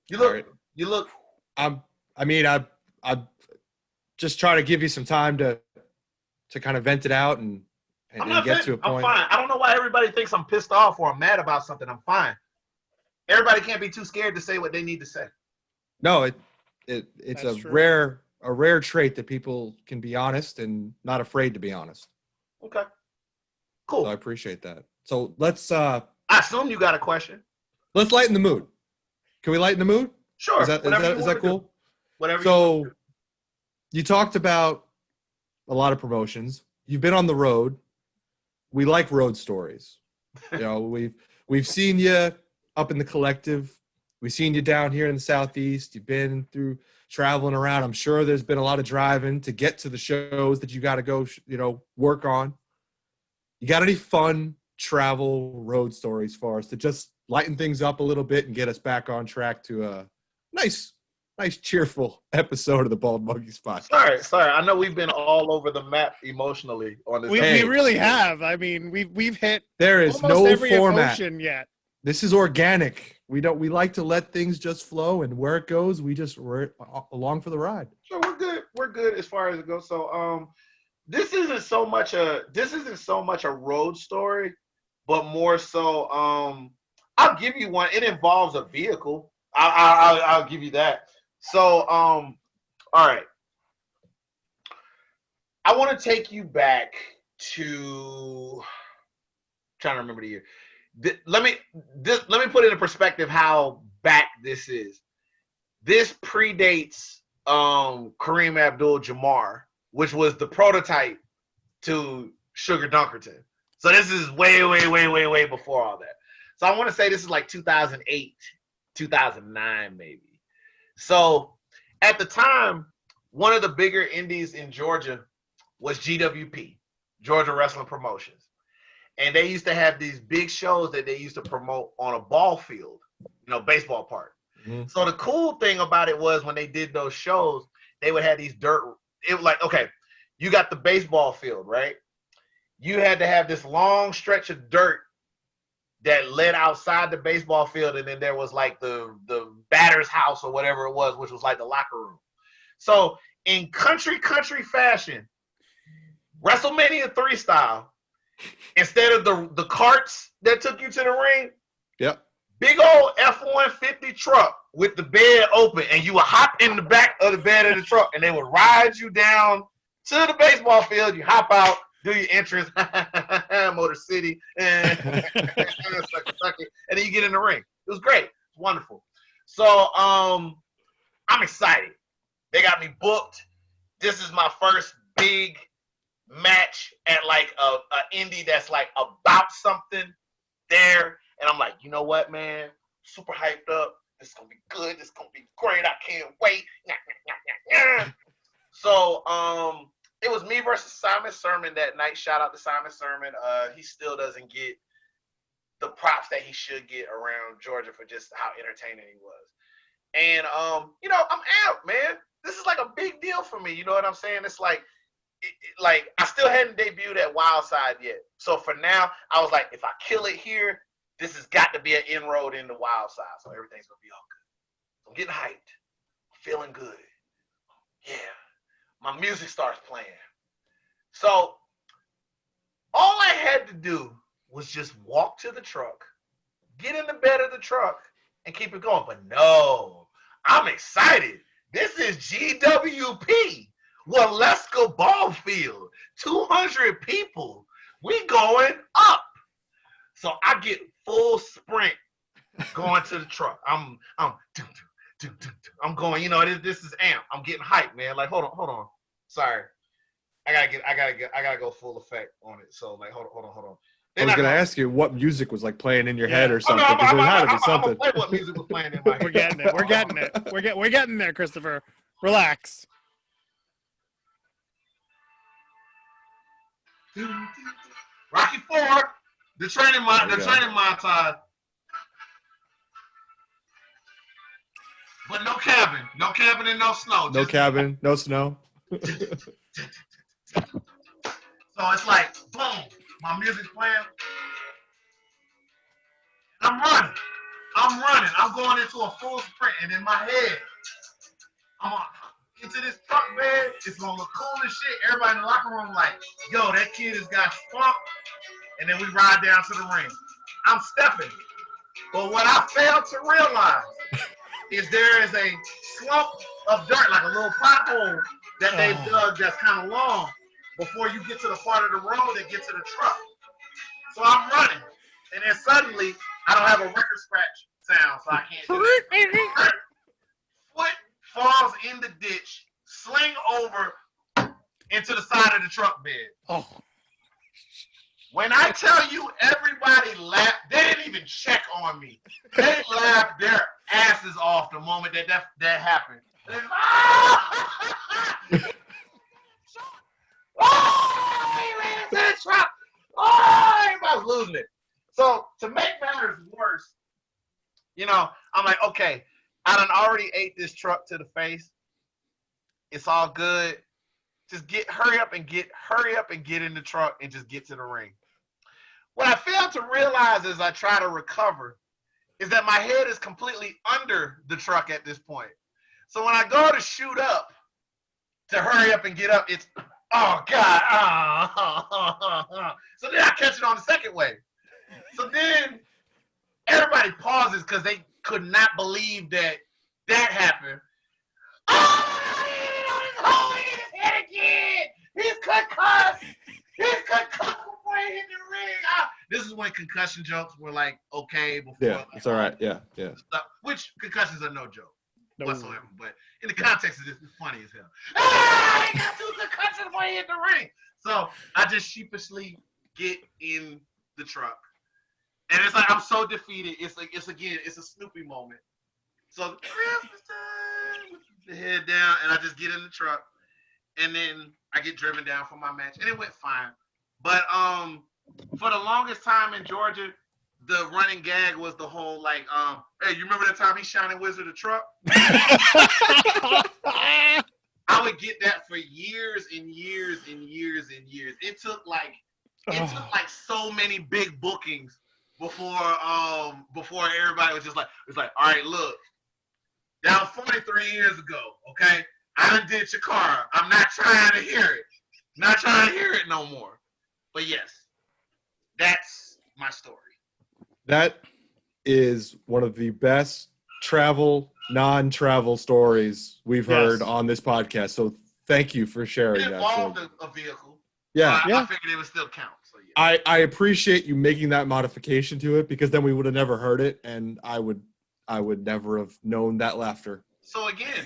You look. I just try to give you some time to kind of vent it out and get to a point. I'm fine. I don't know why everybody thinks I'm pissed off or I'm mad about something. I'm fine. Everybody can't be too scared to say what they need to say. No, it's a rare trait that people can be honest and not afraid to be honest. Okay. Cool. So I appreciate that. So let's I assume you got a question. Let's lighten the mood. Can we lighten the mood? Sure. Is that cool? Do. Whatever. So you talked about a lot of promotions. You've been on the road. We like road stories. We've seen you up in the collective. We've seen you down here in the Southeast. You've been through traveling around. I'm sure there's been a lot of driving to get to the shows that you got to go, work on. You got any fun travel road stories for us to just lighten things up a little bit and get us back on track to a nice, cheerful episode of the Bald Monkey Spot? Sorry. I know we've been all over the map emotionally on this. We really have. I mean, we've hit. There is almost no every format emotion yet. This is organic. We like to let things just flow, and where it goes, we're along for the ride. Sure, we're good as far as it goes. So this isn't so much a road story, but more so I'll give you one. It involves a vehicle. I'll give you that. So all right. I want to take you back to trying to remember the year. Let me put it in perspective how back this is. This predates Kareem Abdul-Jabbar, which was the prototype to Sugar Dunkerton. So this is way before all that. So I want to say this is like 2008, 2009 maybe. So at the time, one of the bigger indies in Georgia was GWP, Georgia Wrestling Promotions. And they used to have these big shows that they used to promote on a ball field, baseball park. Mm-hmm. So the cool thing about it was when they did those shows, they would have these dirt. It was like, okay, you got the baseball field, right? You had to have this long stretch of dirt that led outside the baseball field, and then there was like the batter's house or whatever it was, which was like the locker room. So in country fashion, WrestleMania 3 style, instead of the carts that took you to the ring, Yep. big old F-150 truck with the bed open, and you would hop in the back of the bed of the truck, and they would ride you down to the baseball field. You hop out, do your entrance, Motor City, and suck it, and then you get in the ring. It was great. It's wonderful. So I'm excited. They got me booked. This is my first big match at like a indie that's like about something there. And I'm like, you know what, man? Super hyped up. This is gonna be good. This is gonna be great. I can't wait. So it was me versus Simon Sermon that night. Shout out to Simon Sermon. He still doesn't get the props that he should get around Georgia for just how entertaining he was. And you know, I'm amped, man. This is like a big deal for me. You know what I'm saying? It's like, like I still hadn't debuted at Wildside yet. So for now, I was like, if I kill it here, this has got to be an inroad into Wildside. So everything's gonna be all good. I'm getting hyped. I'm feeling good. Yeah. My music starts playing. So all I had to do was just walk to the truck, get in the bed of the truck, and keep it going. But no, I'm excited. This is GWP, Waleska Ball Field, 200 people. We going up. So I get full sprint going to the truck. I'm going, you know, this is amp. I'm getting hyped, man. Like, hold on. Sorry. I gotta go full effect on it. So like, hold on. I was gonna ask you what music was like playing in your head or something. I'm Because there had to be gonna something. play what music was playing in my head. We're getting it. We're getting there, Christopher. Relax. Rocky IV, the training montage. But no cabin and no snow. No cabin, no snow. So it's like, boom, my music's playing. I'm running. I'm going into a full sprint, and in my head, I'm into this truck bed. It's gonna look cool as shit. Everybody in the locker room like, yo, that kid has got spunk. And then we ride down to the ring. I'm stepping. But what I failed to realize is there is a slump of dirt, like a little pothole that they've dug that's kind of long before you get to the part of the road that gets to the truck. So I'm running. And then suddenly, I don't have a record scratch sound, so I can't do it. Foot falls in the ditch, sling over into the side of the truck bed. Oh. When I tell you everybody laughed, they didn't even check on me. They laughed their asses off the moment that happened. Everybody was losing it. So to make matters worse, you know, I'm like, okay, I done already ate this truck to the face. It's all good. Just hurry up and get in the truck and just get to the ring. What I failed to realize as I try to recover is that my head is completely under the truck at this point. So when I go to shoot up to hurry up and get up, it's, oh God. So then I catch it on the second wave. So then everybody pauses because they could not believe that happened. Oh, he's his head again. He's concussed. Before he hit the ring. This is when concussion jokes were like okay before. Yeah, like, it's all right. Yeah. Which concussions are no joke whatsoever. But in the Yeah. context of this, it's funny as hell. He got 2 concussions before he hit the ring. So I just sheepishly get in the truck. And it's like I'm so defeated. It's a Snoopy moment. So Christmas time, the head down, and I just get in the truck, and then I get driven down for my match, and it went fine. But for the longest time in Georgia, the running gag was the whole like, hey, you remember that time he Shining Wizard the truck? I would get that for years and years and years and years. It took like so many big bookings before everybody was just like, it's like, all right, look, that was 43 years ago, okay? I done did Chikara. I'm not trying to hear it. Not trying to hear it no more. But yes, that's my story. That is one of the best non-travel stories we've heard on this podcast. So thank you for sharing it that. Involved a vehicle. Yeah. I figured it would still count. So yeah. I appreciate you making that modification to it, because then we would have never heard it, and I would never have known that laughter. So again,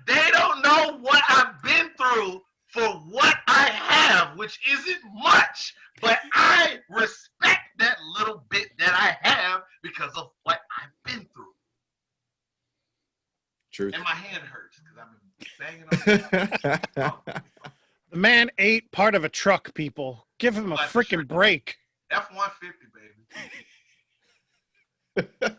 they don't know what I've been through for what I have, which isn't much, but I respect that little bit that I have because of what I've been through. Truth. And my hand hurts because I've been banging on it. The man ate part of a truck, people. Give him a freaking break. F-150, baby.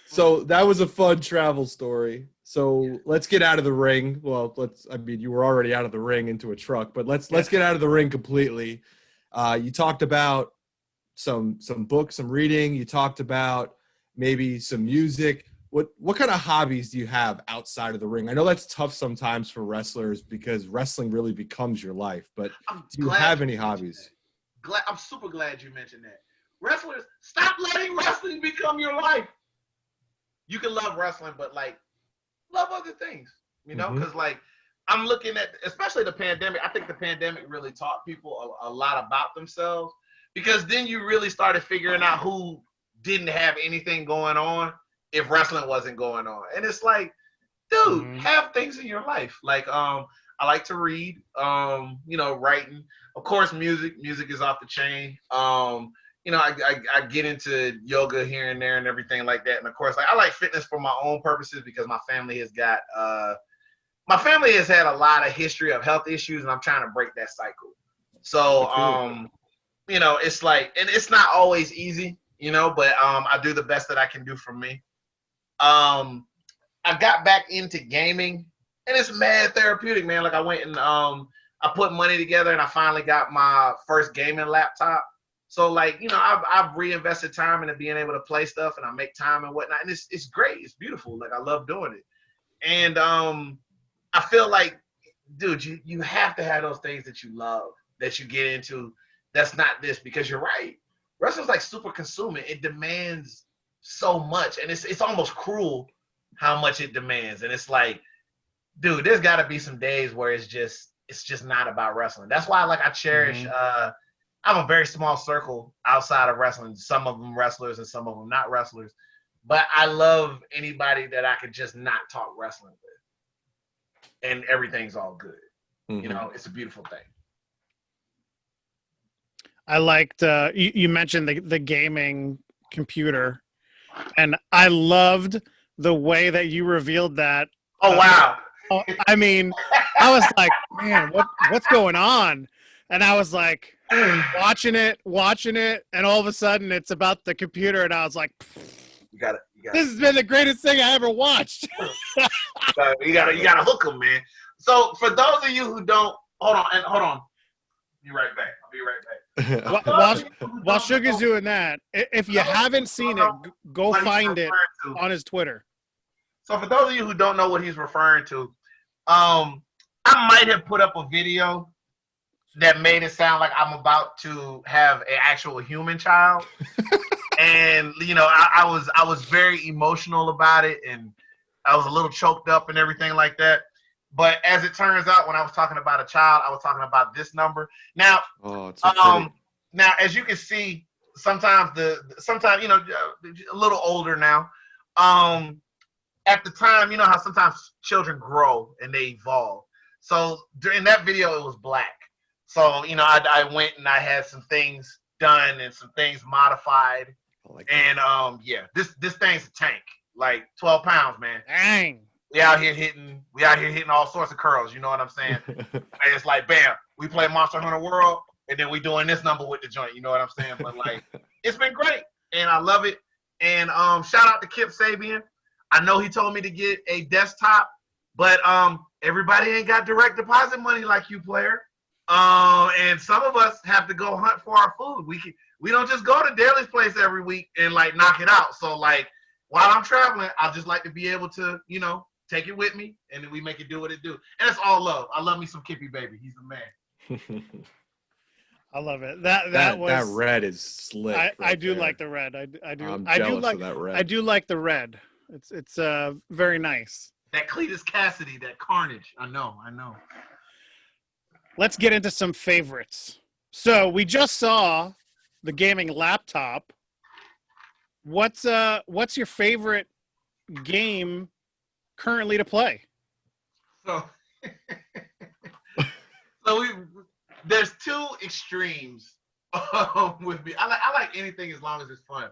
So that was a fun travel story. So let's get out of the ring. Well, you were already out of the ring into a truck, but let's get out of the ring completely. You talked about some books, some reading. You talked about maybe some music. What kind of hobbies do you have outside of the ring? I know that's tough sometimes for wrestlers because wrestling really becomes your life, but do you have any hobbies? I'm super glad you mentioned that. Wrestlers, stop letting wrestling become your life. You can love wrestling, but like love other things, you know? Because like I'm looking at, especially the pandemic. I think the pandemic really taught people a lot about themselves, because then you really started figuring out who didn't have anything going on if wrestling wasn't going on. And it's like, dude, have things in your life. Like I like to read, writing. Of course, music is off the chain. I get into yoga here and there and everything like that. And of course, like I like fitness for my own purposes because my family has had a lot of history of health issues, and I'm trying to break that cycle. So, it's like, and it's not always easy, but I do the best that I can do for me. I got back into gaming, and it's mad therapeutic, man. Like I went and I put money together, and I finally got my first gaming laptop. So like, I've reinvested time into being able to play stuff, and I make time and whatnot. And it's great. It's beautiful. Like I love doing it. And I feel like, dude, you have to have those things that you love, that you get into. That's not this, because you're right. Wrestling's like super consuming. It demands so much, and it's almost cruel how much it demands. And it's like, dude, there's got to be some days where it's just not about wrestling. That's why I cherish. I have a very small circle outside of wrestling. Some of them wrestlers and some of them not wrestlers. But I love anybody that I could just not talk wrestling with, and everything's all good. It's a beautiful thing. I liked you mentioned the gaming computer, and I loved the way that you revealed that. Oh wow! I mean, I was like, man, what's going on? And I was like, watching it, and all of a sudden it's about the computer, and I was like, you got it. This has been the greatest thing I ever watched. you gotta hook them, man. So for those of you who don't, hold on. Be right back. I'll be right back. While Sugar's doing that, if you haven't seen it, go find it on his Twitter. So for those of you who don't know what he's referring to, I might have put up a video that made it sound like I'm about to have an actual human child. And, I was very emotional about it, and I was a little choked up and everything like that. But as it turns out, when I was talking about a child, I was talking about this number. Now, now as you can see, sometimes a little older now. At the time, you know how sometimes children grow and they evolve. So during that video, it was black. So, I went and I had some things done and some things modified. And this thing's a tank, like 12 pounds, man. Dang. We out here hitting all sorts of curls, you know what I'm saying? And it's like, bam, we play Monster Hunter World, and then we doing this number with the joint, you know what I'm saying? But like, it's been great, and I love it. And shout out to Kip Sabian. I know he told me to get a desktop, but everybody ain't got direct deposit money like you, player. And some of us have to go hunt for our food. We don't just go to Daly's place every week and like knock it out. So like while I'm traveling, I just like to be able to, take it with me, and then we make it do what it do. And it's all love. I love me some Kippy baby. He's the man. I love it. That red is slick. I do like the red. I do. I'm I do jealous like of that red. I do like the red. It's very nice. That Cletus Cassidy, that Carnage. I know. Let's get into some favorites. So we just saw the gaming laptop. What's your favorite game currently to play? So there's two extremes with me. I like anything as long as it's fun.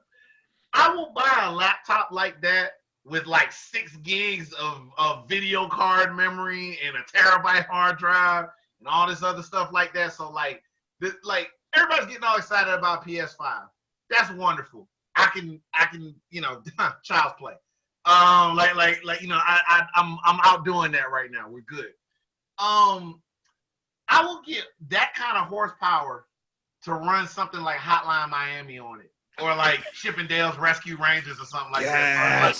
I will buy a laptop like that with like 6 gigs of video card memory and a terabyte hard drive and all this other stuff like that. So like everybody's getting all excited about PS5. That's wonderful. I can child's play. I'm out doing that right now. We're good. I will get that kind of horsepower to run something like Hotline Miami on it, or like Chippendale's Rescue Rangers or something like that.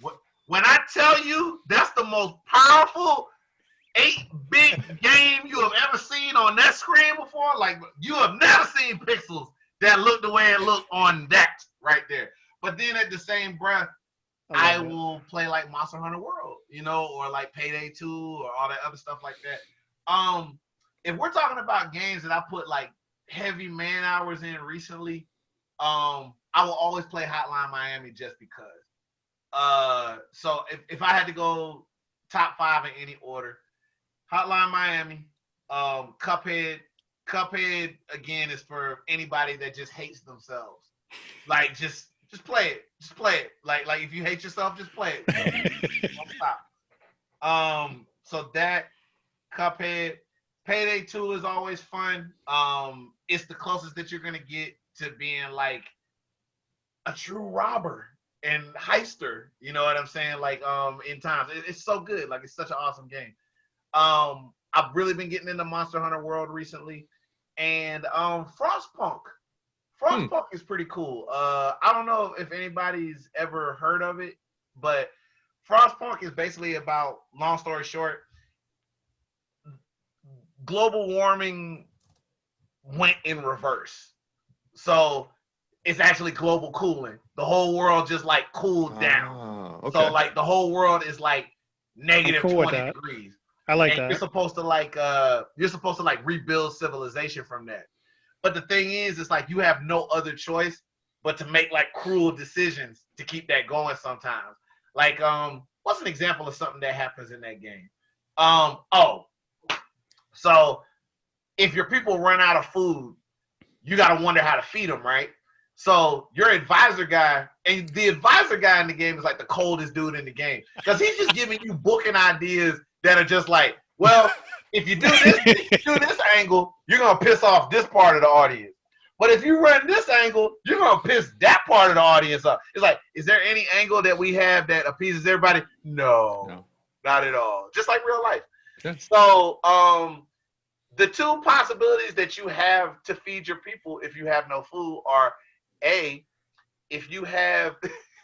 Like, when I tell you that's the most powerful 8-bit game you have ever seen on that screen before, like you have never seen pixels that look the way it looked on that right there. But then at the same breath, I will play like Monster Hunter World, or like Payday 2 or all that other stuff like that. If we're talking about games that I put like heavy man hours in recently, I will always play Hotline Miami just because. So if I had to go top 5 in any order, Hotline Miami, Cuphead again is for anybody that just hates themselves. Like just play it. Just play it. Like if you hate yourself, just play it. Don't stop. So that Cuphead, Payday 2 is always fun. It's the closest that you're gonna get to being like a true robber and heister. You know what I'm saying? Like in times, it's so good. Like it's such an awesome game. I've really been getting into Monster Hunter World recently, and Frostpunk. Frostpunk is pretty cool. I don't know if anybody's ever heard of it, but Frostpunk is basically about, long story short, global warming went in reverse. So it's actually global cooling. The whole world just like cooled down. Okay. So like the whole world is like negative cool 20 degrees. I like and that. You're supposed to like rebuild civilization from that. But the thing is, it's like you have no other choice but to make like cruel decisions to keep that going sometimes. Like, what's an example of something that happens in that game? So if your people run out of food, you got to wonder how to feed them, right? So your advisor guy, and the advisor guy in the game is like the coldest dude in the game, because he's just giving you booking ideas that are just like, well, if you do this angle, you're gonna piss off this part of the audience. But if you run this angle, you're gonna piss that part of the audience off. It's like, is there any angle that we have that appeases everybody? No, not at all. Just like real life. Yeah. So, the two possibilities that you have to feed your people if you have no food are, A, if you have,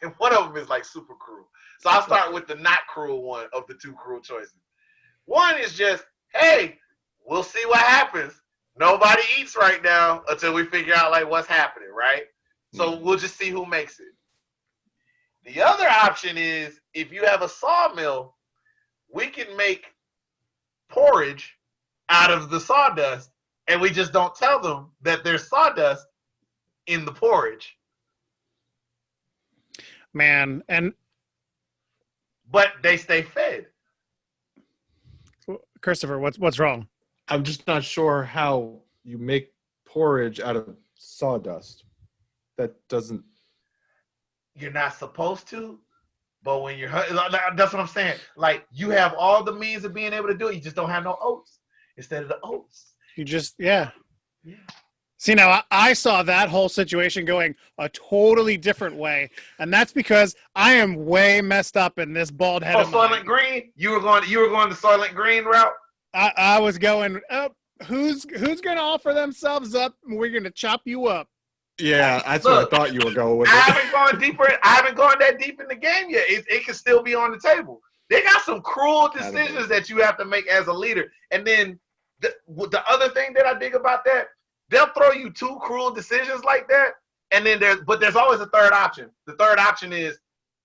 and one of them is like super cruel. So I'll start with the not cruel one of the two cruel choices. One is just, hey, we'll see what happens. Nobody eats right now until we figure out like what's happening, right? So we'll just see who makes it. The other option is, if you have a sawmill, we can make porridge out of the sawdust, and we just don't tell them that there's sawdust in the porridge. Man, but they stay fed. Christopher, what's wrong? I'm just not sure how you make porridge out of sawdust. That doesn't. You're not supposed to, but when you're, that's what I'm saying. Like, you have all the means of being able to do it. You just don't have no oats instead of the oats. You just, yeah. See, now I saw that whole situation going a totally different way, and that's because I am way messed up in this bald head of mine. Soylent Green? You were going the Soylent Green route? I was going, who's going to offer themselves up, and we're going to chop you up. Yeah, that's Look, what I thought you were going with. I haven't gone that deep in the game yet. It can still be on the table. They got some cruel decisions that you have to make as a leader. And then the other thing that I dig about that, they'll throw you two cruel decisions like that, and then there's always a third option. The third option is,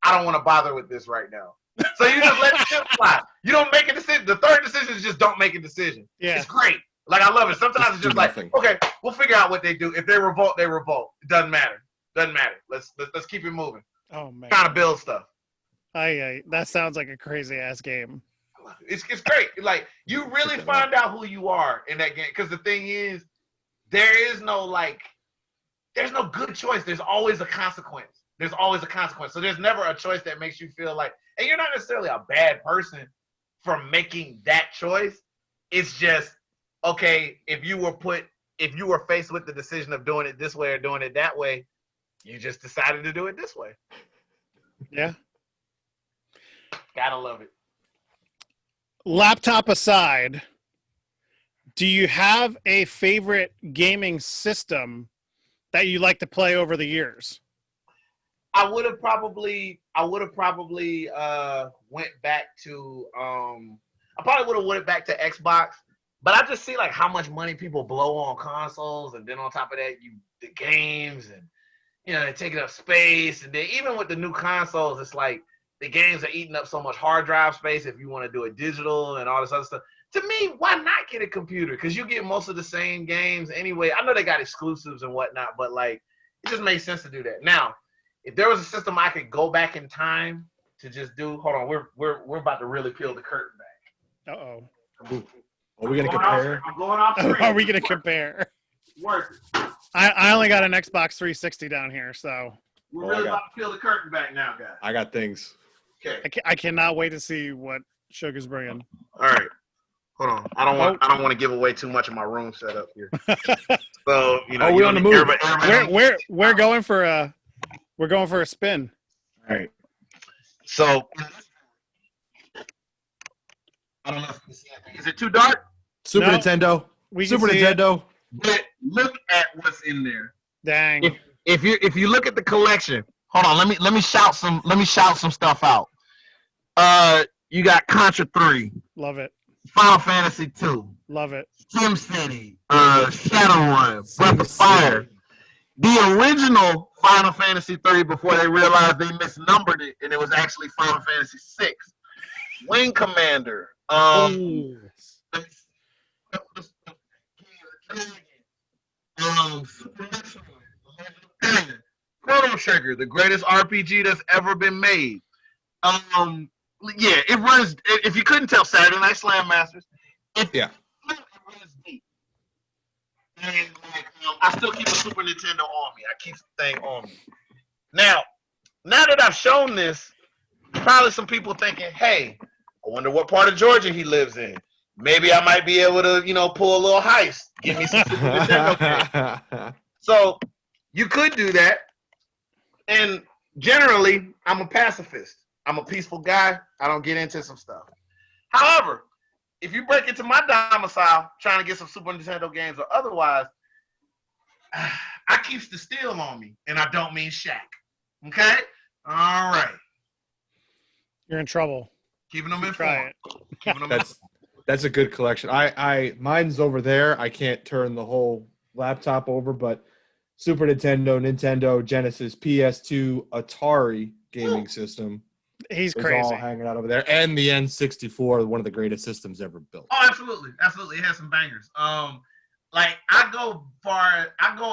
I don't want to bother with this right now. So you just let it slide. You don't make a decision. The third decision is just don't make a decision. Yeah. It's great. Like, I love it. Sometimes it's just like, okay, we'll figure out what they do. If they revolt, they revolt. It doesn't matter. Let's keep it moving. Oh man. Trying to build stuff. That sounds like a crazy ass game. It's great. Like, you really find out who you are in that game. Because the thing is, there's no good choice. There's always a consequence. So there's never a choice that makes you feel like, and you're not necessarily a bad person for making that choice. It's just, okay, if you were faced with the decision of doing it this way or doing it that way, you just decided to do it this way. Yeah. Gotta love it. Laptop aside, do you have a favorite gaming system that you like to play over the years? I would have probably went back to Xbox, but I just see like how much money people blow on consoles, and then on top of that, the games, and they're taking up space, and then even with the new consoles, it's like the games are eating up so much hard drive space if you want to do it digital and all this other stuff. To me, why not get a computer? Because you get most of the same games anyway. I know they got exclusives and whatnot, but like, it just makes sense to do that. Now, if there was a system I could go back in time to just do, hold on, we're about to really peel the curtain back. Uh-oh. Are we gonna compare? I'm going off. Are we gonna compare? Worth it. I only got an Xbox 360 down here, so We're really about to peel the curtain back now, guys. I got things. Okay. I cannot wait to see what Sugar's bringing. All right. Hold on. I don't want to give away too much of my room setup here. So we're on the move. We're going for a spin. All right. So I don't know if you can see anything. Is it too dark? Super No. Nintendo. We can Super see Nintendo. But look at what's in there. Dang. If you look at the collection, hold on. Let me shout some stuff out. You got Contra 3, Love it. Final Fantasy 2, Love it. SimCity, Shadowrun, Breath of Fire. The original Final Fantasy 3 before they realized they misnumbered it and it was actually Final Fantasy 6. Wing Commander. Chrono Trigger, the greatest RPG that's ever been made. Yeah, it runs. If you couldn't tell, Saturday Night Slam Masters. It runs deep. And like, I still keep a Super Nintendo on me. I keep the thing on me. Now that I've shown this, probably some people thinking, "Hey, I wonder what part of Georgia he lives in. Maybe I might be able to, pull a little heist. Give me some Super Nintendo games." So you could do that. And generally, I'm a pacifist. I'm a peaceful guy. I don't get into some stuff. However, if you break into my domicile trying to get some Super Nintendo games or otherwise, I keep the steel on me, and I don't mean Shaq. Okay? All right. You're in trouble. Keeping them Try informed. it. That's a good collection. Mine's over there. I can't turn the whole laptop over, but Super Nintendo, Genesis, PS2, Atari gaming system. He's It's crazy. all hanging out over there, and the N64, one of the greatest systems ever built. Oh, absolutely. It has some bangers. Like I go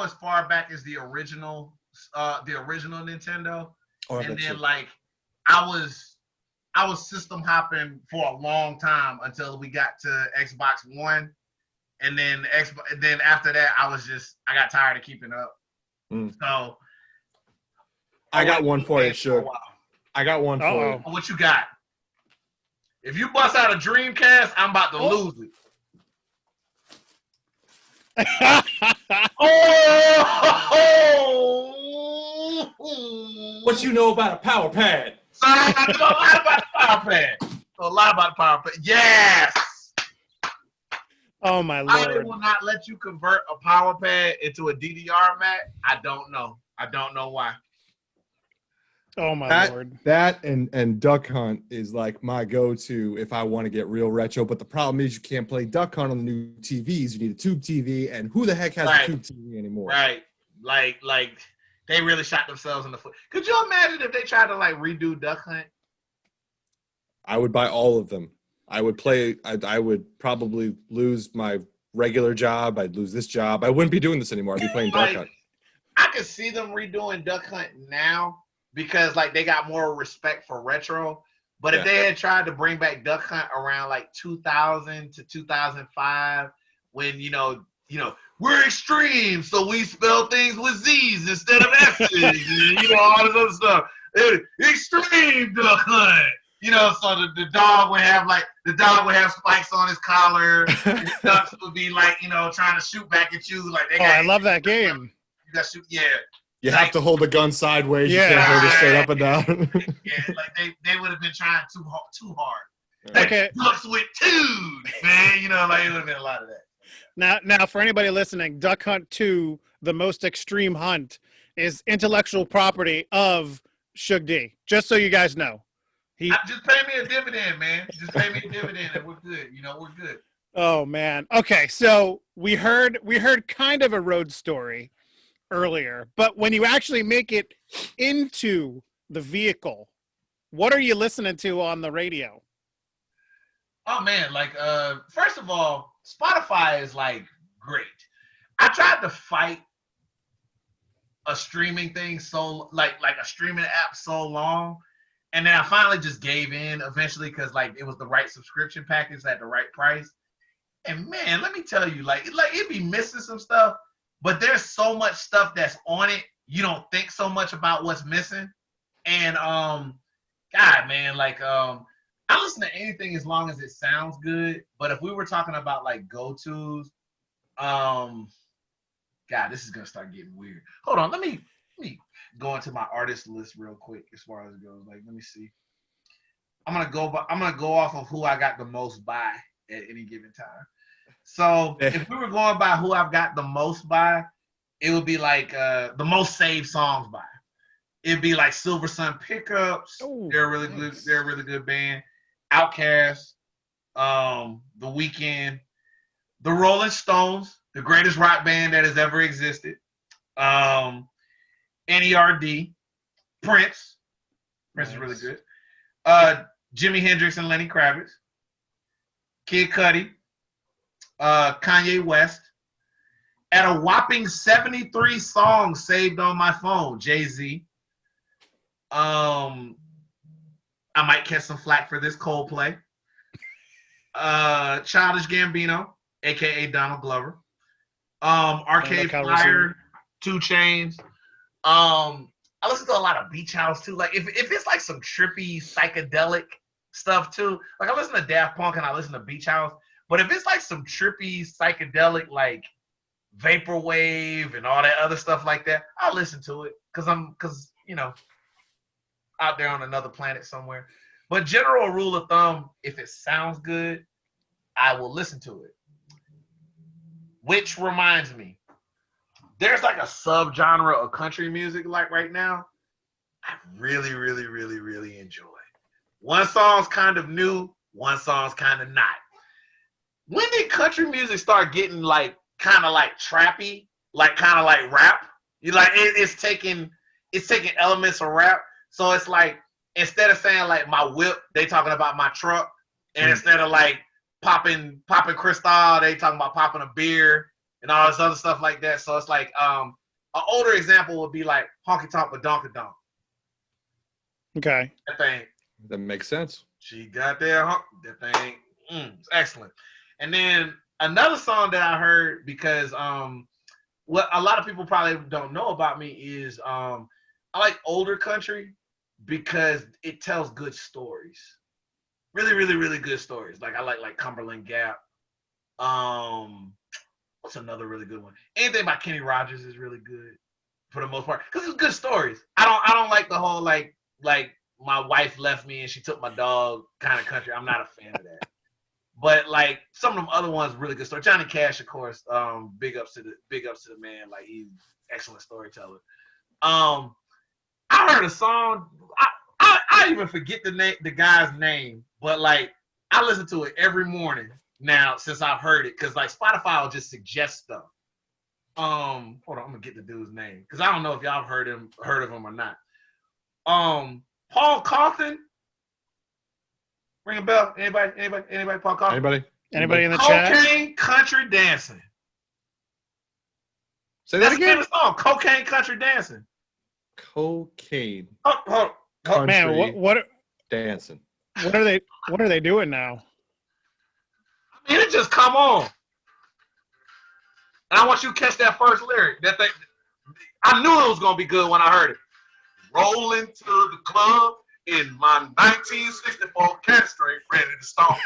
as far back as the original Nintendo. Oh, And then like I was system hopping for a long time until we got to Xbox One. And then after that I got tired of keeping up. So I got one for you, Suge. I got one for you. What you got? If you bust out a Dreamcast, I'm about to lose it. Oh! What you know about a power pad? I know a lot about the power pad. A lot about the power pad. Yes. Oh my I lord. will not let you convert a power pad into a DDR mat. I don't know. I don't know why. Oh my That lord. that and Duck Hunt is like my go-to if I want to get real retro. But the problem is you can't play Duck Hunt on the new TVs. You need a tube TV, and who the heck has Right. a tube TV anymore? Right. Like they really shot themselves in the foot. Could you imagine if they tried to like redo Duck Hunt? I would buy all of them. I would play. I would probably lose my regular job. I'd lose this job. I wouldn't be doing this anymore. I'd be playing Duck Like Hunt. I could see them redoing Duck Hunt now because like they got more respect for retro. But if Yeah. they had tried to bring back Duck Hunt around like 2000 to 2005, when we're extreme, so we spell things with Z's instead of S's, and all this other stuff. Extreme Duck Hunt. So the dog would have spikes on his collar. And the ducks would be like, trying to shoot back at you. Like they Oh, got. I love that game. You got to shoot. Yeah. You have to hold the gun sideways. Yeah. You can't hold it straight up and down. Yeah, like they would have been trying too hard. Okay. Ducks with twos, man. Like it would have been a lot of that. Now for anybody listening, Duck Hunt 2, the most extreme hunt, is intellectual property of Suge D. Just so you guys know. Just pay me a dividend, man. Just pay me a dividend, and we're good. We're good. Oh man. Okay, so we heard kind of a road story earlier, but when you actually make it into the vehicle, what are you listening to on the radio? Oh man, like first of all, Spotify is like great. I tried to fight a streaming thing so like a streaming app so long, and then I finally just gave in eventually because like it was the right subscription package at the right price. And man, let me tell you, like it'd be missing some stuff, but there's so much stuff that's on it, you don't think so much about what's missing. And God, man, like I listen to anything as long as it sounds good. But if we were talking about like go-tos, God, this is gonna start getting weird. Hold on, let me go into my artist list real quick as far as it goes. Like, let me see. I'm gonna go off of who I got the most by at any given time. So if we were going by who I've got the most by, it would be like the most saved songs by. It'd be like Silver Sun Pickups. Ooh, they're a really nice. good. They're a really good band. Outkast, The Weeknd, the Rolling Stones, the greatest rock band that has ever existed. NERD, Prince. Prince is really good. Jimi Hendrix and Lenny Kravitz. Kid Cudi. Kanye West. At a whopping 73 songs saved on my phone, Jay-Z. I might catch some flack for this, Coldplay. Childish Gambino, aka Donald Glover. Arcade Fire, 2 Chainz. I listen to a lot of Beach House too. Like if it's like some trippy psychedelic stuff too, like I listen to Daft Punk and I listen to Beach House. But if it's like some trippy psychedelic like vaporwave and all that other stuff like that, I'll listen to it because out there on another planet somewhere. But general rule of thumb, if it sounds good, I will listen to it. Which reminds me, there's like a subgenre of country music like right now I really, really, really, really enjoy. One song's kind of new, one song's kind of not. When did country music start getting like kind of like trappy, like kind of like rap? It's taking elements of rap. So it's like instead of saying like my whip, they talking about my truck, and instead of like popping Cristal, they talking about popping a beer and all this other stuff like that. So it's like an older example would be like Honky Tonk Badonka Donk. Okay. That thing. That makes sense. She got that thing. It's excellent. And then another song that I heard because what a lot of people probably don't know about me is I like older country because it tells good stories. Really, really, really good stories. Like I like Cumberland Gap. What What's another really good one? Anything by Kenny Rogers is really good for the most part because it's good stories. I don't like the whole like my wife left me and she took my dog kind of country. I'm not a fan of that. But like some of them other ones, really good story. Johnny Cash, of course. Big ups to the man. Like he's excellent storyteller. I heard a song. I even forget the guy's name, but like I listen to it every morning now since I've heard it because like Spotify will just suggest stuff. Hold on, I'm gonna get the dude's name because I don't know if y'all have heard of him or not. Paul Coffin. Ring a bell? Anybody? Paul Coffin? Anybody in the chat? Cocaine Country Dancing. Say that That's again. the song. Cocaine Country Dancing. Cocaine Man, country what dancing. what are they doing now? I mean, it just come on. And I want you to catch that first lyric. I knew it was gonna be good when I heard it. Rolling to the club in my 1964 cat straight, ready to stomp.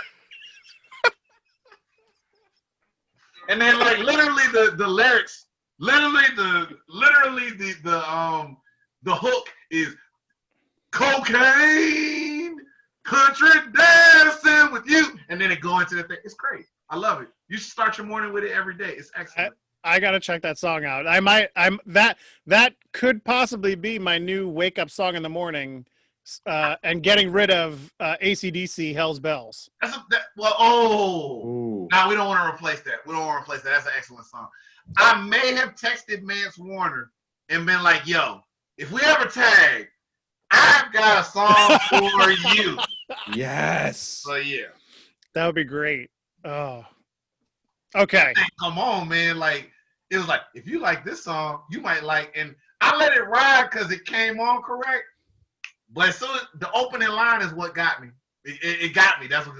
And then like literally the lyrics, literally the hook is cocaine country dancing with you, and then it go into the thing. It's great. I love it. You should start your morning with it every day. It's excellent. I gotta check that song out. That could possibly be my new wake up song in the morning, and getting rid of AC/DC Hell's Bells. Ooh. Now we don't want to replace that. That's an excellent song. I may have texted Mance Warner and been like, "Yo, if we ever tag, I've got a song for you." Yes. So yeah, That would be great. Oh, okay. hey, come on, man. Like it was like if you like this song, you might like. And I let it ride because it came on correct. But as soon as the opening line is what got me. It got me. That's what.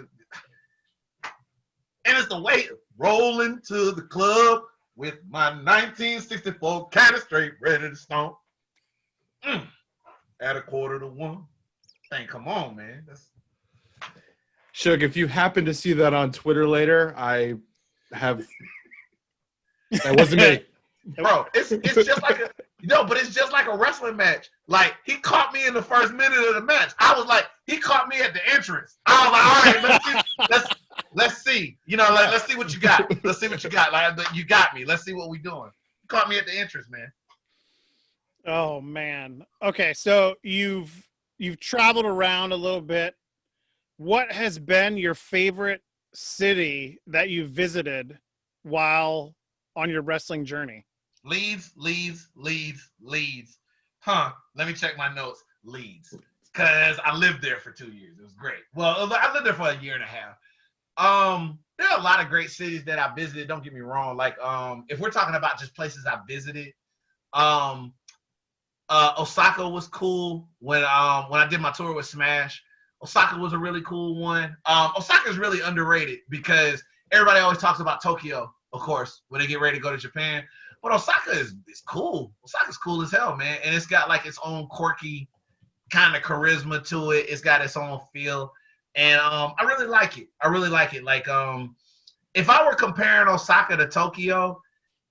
And it's the way rolling to the club with my 1964 cat straight ready to stomp. At 1:45. Dang, come on, man. Suge, if you happen to see that on Twitter later, that wasn't me. Bro, it's just like but it's just like a wrestling match. Like he caught me in the first minute of the match. I was like, he caught me at the entrance. I was like, all right, let's see. Let's see what you got. Let's see what you got. Like you got me. Let's see what we doing. You caught me at the entrance, man. Oh man. Okay, so you've traveled around a little bit. What has been your favorite city that you visited while on your wrestling journey? Leeds. Huh. Let me check my notes. Leeds. Because I lived there for 2 years. It was great. Well, I lived there for a year and a half. There are a lot of great cities that I visited. Don't get me wrong. Like, if we're talking about just places I visited, Osaka was cool when I did my tour with Smash. Osaka was a really cool one. Osaka is really underrated because everybody always talks about Tokyo, of course, when they get ready to go to Japan. But Osaka is cool. Osaka's cool as hell, man. And it's got like its own quirky kind of charisma to it. It's got its own feel. And I really like it. Like, if I were comparing Osaka to Tokyo,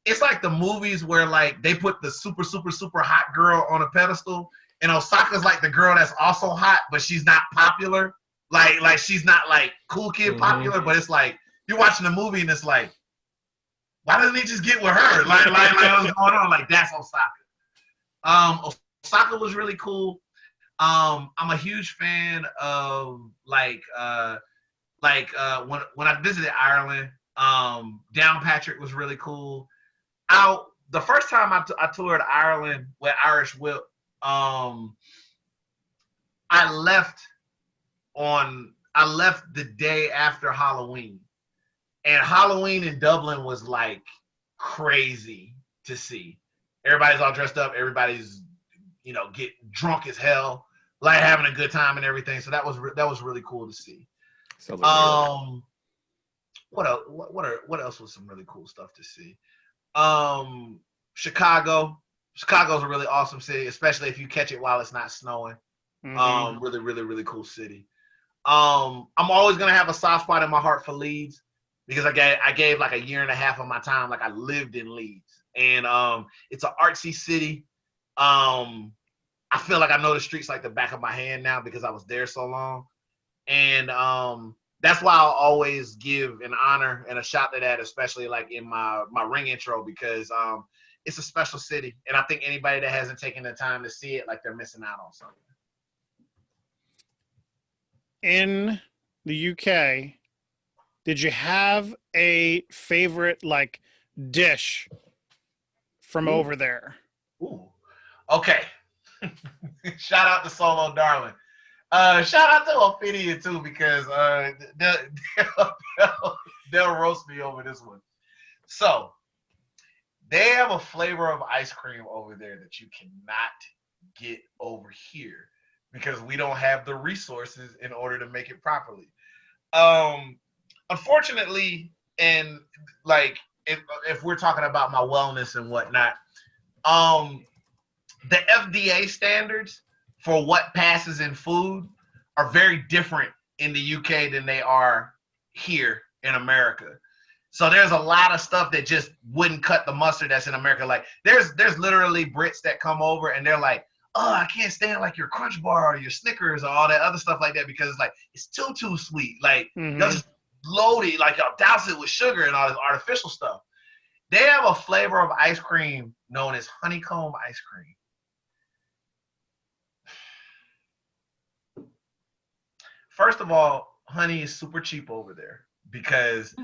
it's like the movies where like they put the super, super, super hot girl on a pedestal. And Osaka's like the girl that's also hot, but she's not popular. Like she's not like cool kid popular, but it's like you're watching the movie and it's like, why doesn't he just get with her? Like what's going on? Like that's Osaka. Osaka was really cool. I'm a huge fan of when I visited Ireland. Downpatrick was really cool. The first time I toured Ireland with Irish Whip, I left the day after Halloween. And Halloween in Dublin was like crazy to see. Everybody's all dressed up. Everybody's, get drunk as hell, like having a good time and everything. So that was really cool to see. What else was some really cool stuff to see? Chicago's a really awesome city, especially if you catch it while it's not snowing. Mm-hmm. Really, really, really cool city. I'm always gonna have a soft spot in my heart for Leeds because I gave like a year and a half of my time. Like I lived in Leeds, and it's an artsy city. I feel like I know the streets like the back of my hand now because I was there so long. And that's why I'll always give an honor and a shout to that, especially like in my ring intro, because it's a special city. And I think anybody that hasn't taken the time to see it, like they're missing out on something. In the UK, did you have a favorite like dish from over there? Ooh. Okay. Shout out to Solo Darling. Shout out to Ophidia too, because they'll roast me over this one. So they have a flavor of ice cream over there that you cannot get over here because we don't have the resources in order to make it properly. Unfortunately, and like if we're talking about my wellness and whatnot, the FDA standards for what passes in food are very different in the UK than they are here in America. So there's a lot of stuff that just wouldn't cut the mustard that's in America. Like there's literally Brits that come over and they're like, oh, I can't stand like your Crunch Bar or your Snickers or all that other stuff like that because it's like it's too sweet. Like y'all just load it, like y'all douse it with sugar and all this artificial stuff. They have a flavor of ice cream known as honeycomb ice cream. First of all, honey is super cheap over there because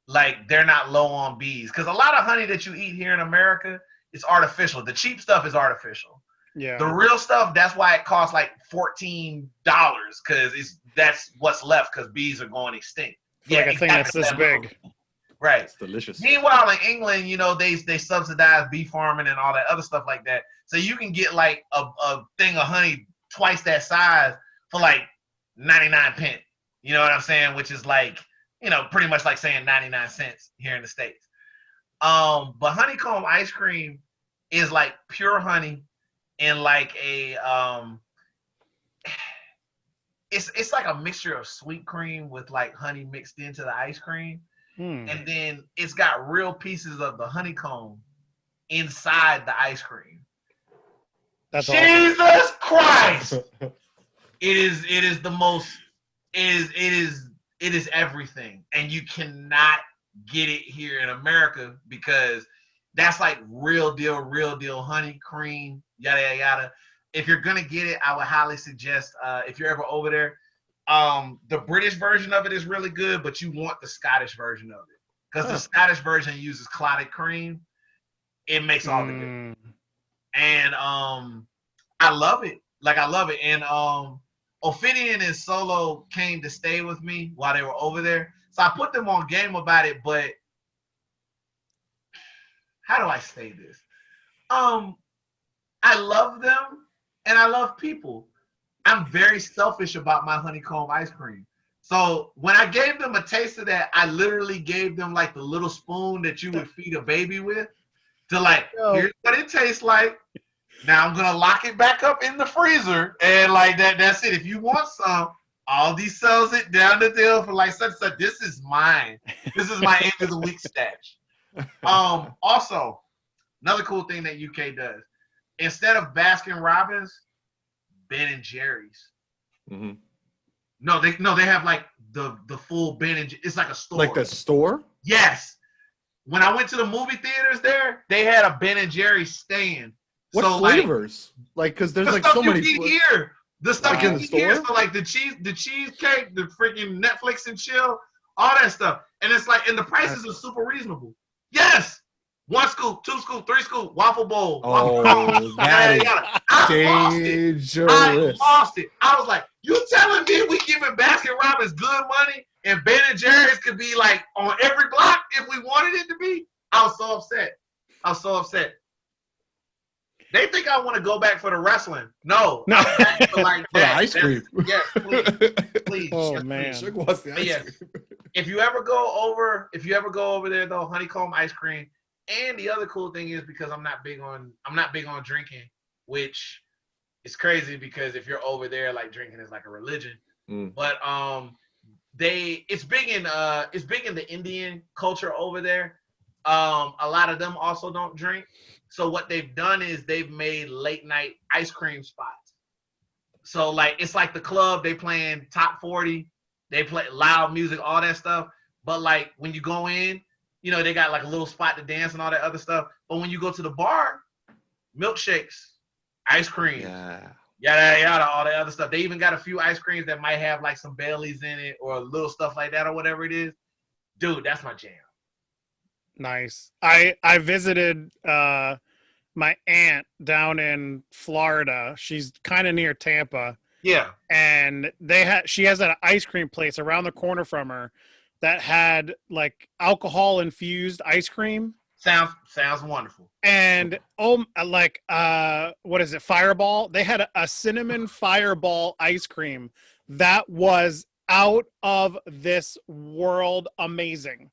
like they're not low on bees. Because a lot of honey that you eat here in America is artificial. The cheap stuff is artificial. Yeah. The real stuff, that's why it costs like $14 because that's what's left because bees are going extinct. Like a thing that's this big. Right. It's delicious. Meanwhile, in England, you know, they subsidize bee farming and all that other stuff like that. So you can get like a thing of honey twice that size for like 99 pence. You know what I'm saying? Which is like, you know, pretty much like saying 99 cents here in the States. But honeycomb ice cream is like pure honey and like a it's like a mixture of sweet cream with like honey mixed into the ice cream. And then it's got real pieces of the honeycomb inside the ice cream. That's Jesus awesome. Christ! It is the most. It is everything, and you cannot get it here in America because that's like real deal honey cream, yada yada yada. If you're gonna get it, I would highly suggest if you're ever over there. The British version of it is really good, but you want the Scottish version of it because the Scottish version uses clotted cream. It makes all the difference. And I love it. Like I love it. And Ophidian and Solo came to stay with me while they were over there. So I put them on game about it, but how do I say this? I love them and I love people. I'm very selfish about my honeycomb ice cream. So when I gave them a taste of that, I literally gave them like the little spoon that you would feed a baby with to like, here's what it tastes like. Now I'm gonna lock it back up in the freezer and like that's it. If you want some, Aldi sells it down the deal for like such. This is mine. This is my end of the week stash. Also, another cool thing that UK does, instead of Baskin Robbins, Ben and Jerry's. Mm-hmm. No, they have like the full Ben and it's like a store. Like the store? Yes. When I went to the movie theaters there, they had a Ben and Jerry's stand. What so, flavors? Like, because there's like so many. Here. The stuff like you in the eat store? here, so like the cheesecake, the freaking Netflix and chill, all that stuff. And it's like, and the prices are super reasonable. Yes. 1 scoop, 2 scoop, 3 scoop, waffle bowl. Oh, that is dangerous. I lost it. I was like, you telling me we giving Baskin Robbins good money and Ben and Jerry's could be like on every block if we wanted it to be? I was so upset. They think I want to go back for the wrestling. No. No. For like For the ice cream. Yes, please. Oh Yes, man. Suge wants the ice Yes. cream. If you ever go over there though, honeycomb ice cream. And the other cool thing is because I'm not big on drinking, which is crazy because if you're over there, like drinking is like a religion. But it's big in the Indian culture over there. A lot of them also don't drink. So what they've done is they've made late night ice cream spots. So like it's like the club, they playing top 40, they play loud music, all that stuff. But like when you go in, they got like a little spot to dance and all that other stuff. But when you go to the bar, milkshakes, ice cream, yada yada, all that other stuff. They even got a few ice creams that might have like some Baileys in it or little stuff like that or whatever it is. Dude, that's my jam. Nice. I visited my aunt down in Florida. She's kind of near Tampa. Yeah. And she has an ice cream place around the corner from her that had like alcohol infused ice cream. Sounds wonderful. And what is it? Fireball. They had a cinnamon fireball ice cream that was out of this world amazing.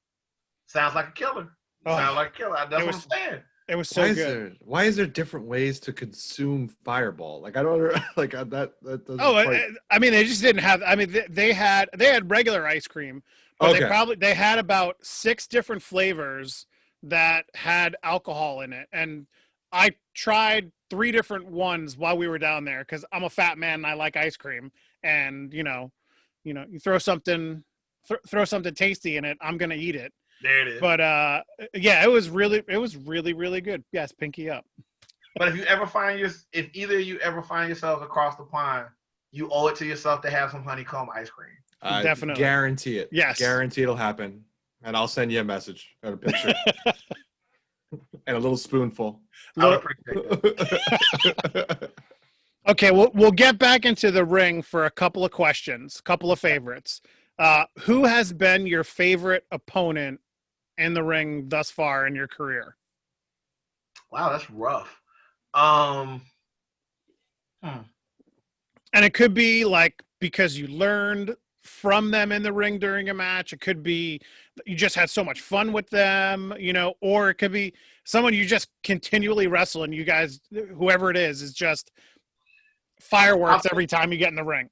Sounds like a killer. Sounds like a killer. That's what I'm saying. It was so good. Why is there different ways to consume Fireball? Like I don't like that. I mean, they just didn't have. I mean, they had regular ice cream, but they had about 6 different flavors that had alcohol in it, and I tried 3 different ones while we were down there because I'm a fat man and I like ice cream, and you throw something tasty in it, I'm gonna eat it. There it is. But yeah, it was really really good. Yes, pinky up. But if either of you ever find yourselves across the pond, you owe it to yourself to have some honeycomb ice cream. Definitely guarantee it. Yes, guarantee it'll happen, and I'll send you a message and a picture and a little spoonful. I would appreciate that. Okay, we'll get back into the ring for a couple of questions, couple of favorites. Who has been your favorite opponent in the ring thus far in your career? Wow, that's rough. And it could be like because you learned from them in the ring during a match. It could be you just had so much fun with them, or it could be someone you just continually wrestle and you guys, whoever it is just fireworks every time you get in the ring.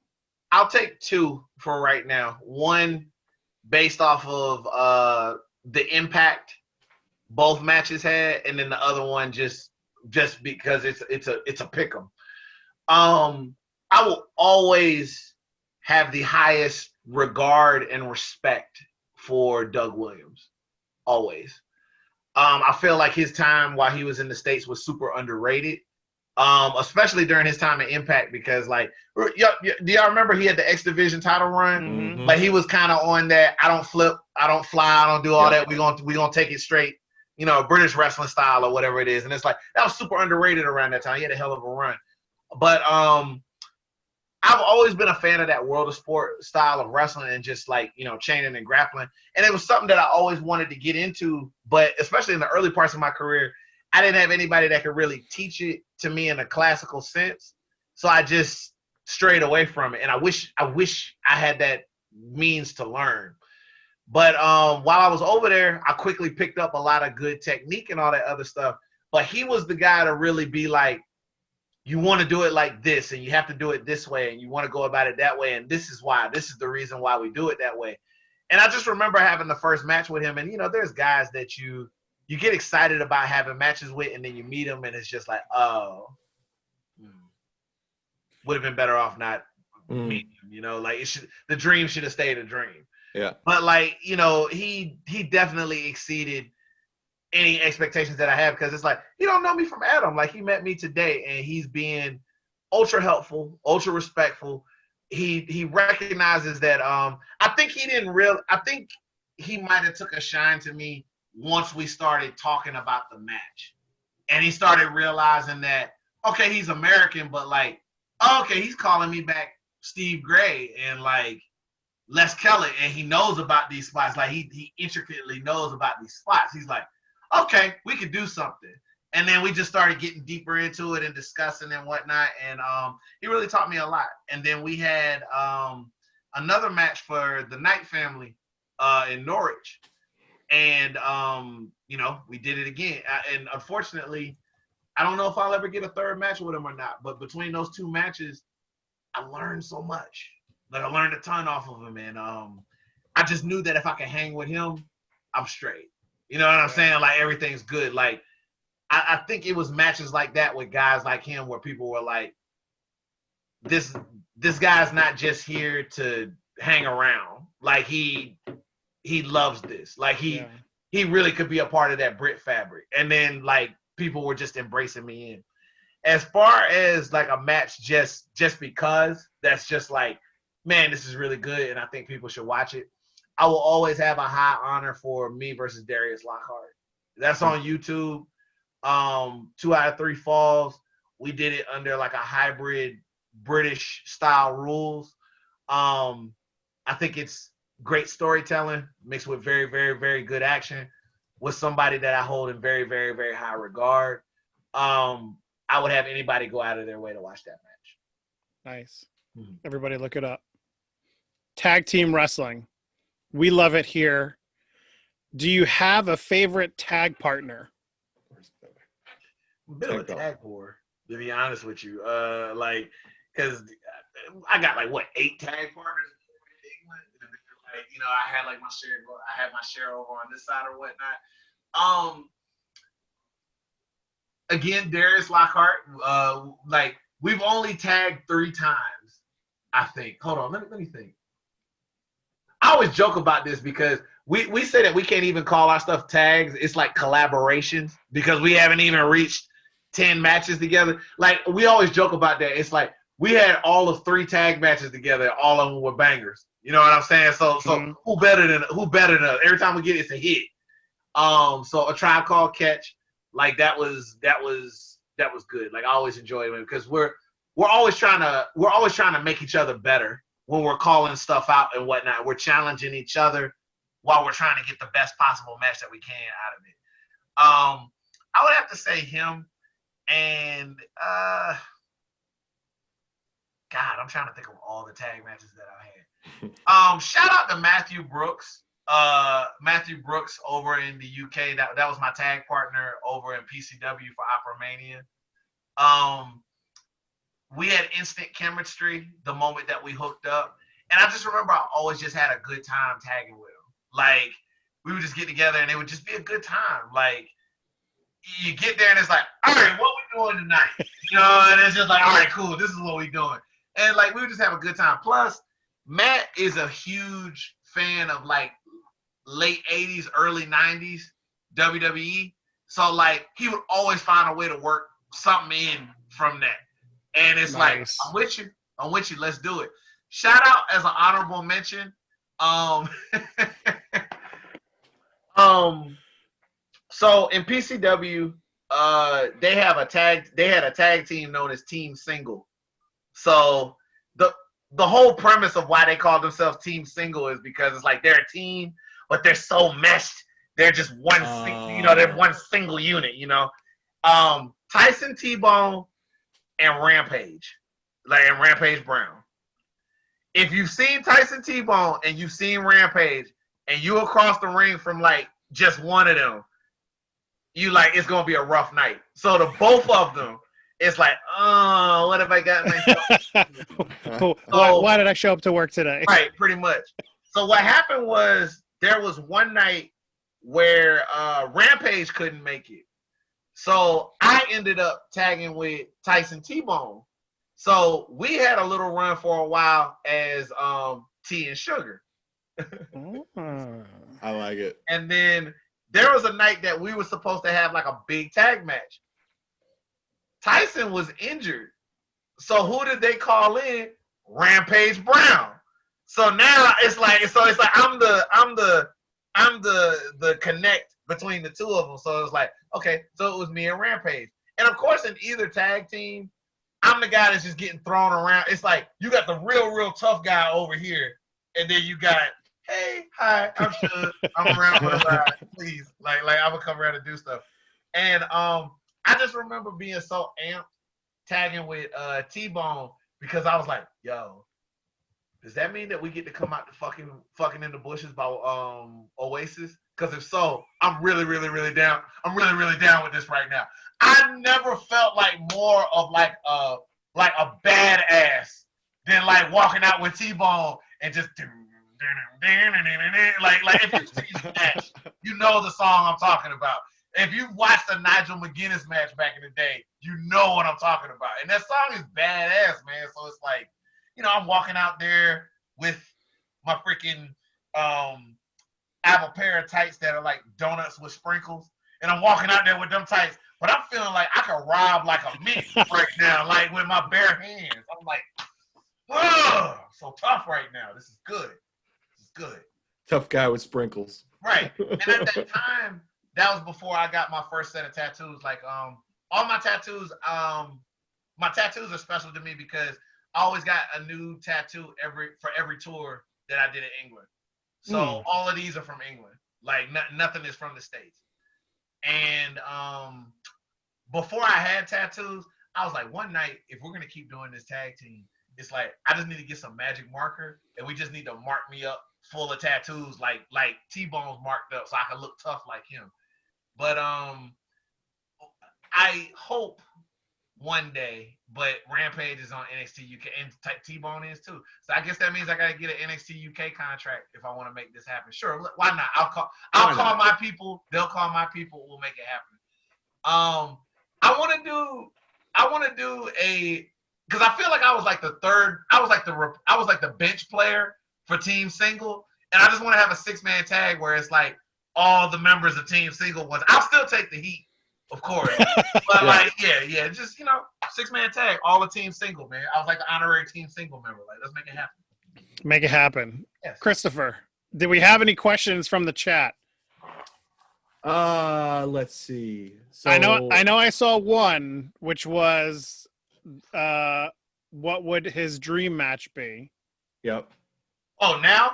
I'll take 2 for right now. One based off of the impact both matches had, and then the other one just because it's a pick'em. I will always have the highest regard and respect for Doug Williams. Always. I feel like his time while he was in the States was super underrated. Especially during his time at Impact, because like, do y'all remember he had the X Division title run? Mm-hmm. Like he was kind of on that. I don't flip, I don't fly, I don't do all that. We gonna take it straight, British wrestling style or whatever it is. And it's like that was super underrated around that time. He had a hell of a run. But I've always been a fan of that World of Sport style of wrestling and just like chaining and grappling. And it was something that I always wanted to get into, but especially in the early parts of my career, I didn't have anybody that could really teach it to me in a classical sense. So I just strayed away from it. And I wish I had that means to learn. But while I was over there, I quickly picked up a lot of good technique and all that other stuff. But he was the guy to really be like, you want to do it like this, and you have to do it this way, and you want to go about it that way. And this is the reason why we do it that way. And I just remember having the first match with him. And, there's guys that you get excited about having matches with, and then you meet them, and it's just like, would have been better off not meeting him, like the dream should have stayed a dream. Yeah. But like, he definitely exceeded any expectations that I have, because it's like, he don't know me from Adam. Like he met me today, and he's being ultra helpful, ultra respectful. He recognizes that, I think he might've took a shine to me once we started talking about the match, and he started realizing that, okay, he's American, but like, okay, he's calling me back Steve Gray and like Les Kelly, and he knows about these spots. Like he intricately knows about these spots. He's like, okay, we could do something. And then we just started getting deeper into it and discussing and whatnot. And he really taught me a lot. And then we had another match for the Knight family in Norwich. And, we did it again. And unfortunately, I don't know if I'll ever get a third match with him or not. But between those 2 matches, I learned so much. Like I learned a ton off of him. And I just knew that if I could hang with him, I'm straight. You know what I'm saying? Like everything's good. Like I think it was matches like that with guys like him where people were like, this guy's not just here to hang around. Like he loves this. Like he really could be a part of that Brit fabric. And then like people were just embracing me in. As far as like a match just because, that's just like, man, this is really good and I think people should watch it. I will always have a high honor for me versus Darius Lockhart. That's on YouTube. 2 out of 3 falls. We did it under like a hybrid British style rules. I think it's great storytelling mixed with very, very, very good action with somebody that I hold in very, very, very high regard. I would have anybody go out of their way to watch that match. Nice. Everybody look it up. Tag team wrestling. We love it here. Do you have a favorite tag partner? I'm a bit of a tag whore, to be honest with you. Like, because I got like, what, 8 tag partners in England? Like, you know, I had like my share. I had my share over on this side or whatnot. Again, Darius Lockhart. Like we've only tagged 3 times, I think. Hold on, let me think. I always joke about this because we say that we can't even call our stuff tags. It's like collaborations because we haven't even reached 10 matches together. Like we always joke about that. It's like we had all of 3 tag matches together. All of them were bangers. You know what I'm saying? So who better than us? Every time we get it, it's a hit. So A Tribe Called Catch, like that was good. Like I always enjoy it because we're always trying to make each other better when we're calling stuff out and whatnot. We're challenging each other while we're trying to get the best possible match that we can out of it. I would have to say him and God, I'm trying to think of all the tag matches that I've had. Shout out to Matthew Brooks. Matthew Brooks over in the UK. That was my tag partner over in PCW for Opera Mania. We had instant chemistry the moment that we hooked up. And I just remember I always just had a good time tagging with him. Like, we would just get together and it would just be a good time. Like, you get there and it's like, all right, what we doing tonight? You know, and it's just like, all right, cool, this is what we doing. And, like, we would just have a good time. Plus, Matt is a huge fan of, like, late 80s, early 90s WWE. So, like, he would always find a way to work something in from that. And it's like, I'm with you, let's do it. Shout out as an honorable mention. So in PCW, they had a tag team known as Team Single. So the whole premise of why they call themselves Team Single is because it's like they're a team, but they're so meshed. They're just one, they're one single unit, you know. Tyson T-Bone and Rampage, and Rampage Brown. If you've seen Tyson T-Bone and you've seen Rampage and you across the ring from like just one of them, you like it's gonna be a rough night. So the both of them, it's like, oh, what have I got myself? Why did I show up to work today? Right, pretty much. So what happened was there was one night where Rampage couldn't make it. So I ended up tagging with Tyson T-Bone. So we had a little run for a while as Tea and Sugar. I like it. And then there was a night that we were supposed to have like a big tag match. Tyson was injured. So who did they call in? Rampage Brown. So now it's like I'm the connect between the two of them. So it's like, okay, so it was me and Rampage. And of course, in either tag team, I'm the guy that's just getting thrown around. It's like you got the real tough guy over here, and then you got, hey, hi, I'm Suge. I'm around for the ride, please. Like I'm gonna come around and do stuff. And I just remember being so amped tagging with T-Bone because I was like, yo, does that mean that we get to come out to fucking in the bushes by Oasis? Because if so, I'm really down. I'm really down with this right now. I never felt like more of like a badass than like walking out with T-Bone and just like if you see the match, you know the song I'm talking about. If you've watched the Nigel McGuinness match back in the day, you know what I'm talking about. And that song is badass, man. So it's like, I'm walking out there with my freaking apple pair of tights that are like donuts with sprinkles. And I'm walking out there with them tights, but I'm feeling like I could rob like a mint right now, like with my bare hands. I'm like, oh, so tough right now. This is good. This is good. Tough guy with sprinkles. Right. And at that time, that was before I got my first set of tattoos. Like, all my tattoos are special to me because I always got a new tattoo for every tour that I did in England. So all of these are from England. Like, nothing is from the States. And before I had tattoos, I was like, one night, if we're gonna keep doing this tag team, it's like I just need to get some magic marker, and we just need to mark me up full of tattoos, like T-Bone's marked up, so I can look tough like him. But I hope one day, but Rampage is on NXT UK, and T-Bone is too. So I guess that means I gotta get an NXT UK contract if I want to make this happen. Sure, why not? I'll call my people. They'll call my people. We'll make it happen. I want to do a, because I feel like I was like the third. I was like the bench player for Team Single, and I just want to have a 6-man tag where it's like all the members of Team Single ones. I'll still take the heat, of course, but yeah, just 6-man tag, all the Team Single, man. I was like the honorary Team Single member. Like, let's make it happen. Make it happen. Yes. Christopher, did we have any questions from the chat? Let's see. So I know I saw one, which was what would his dream match be? Yep. Oh, now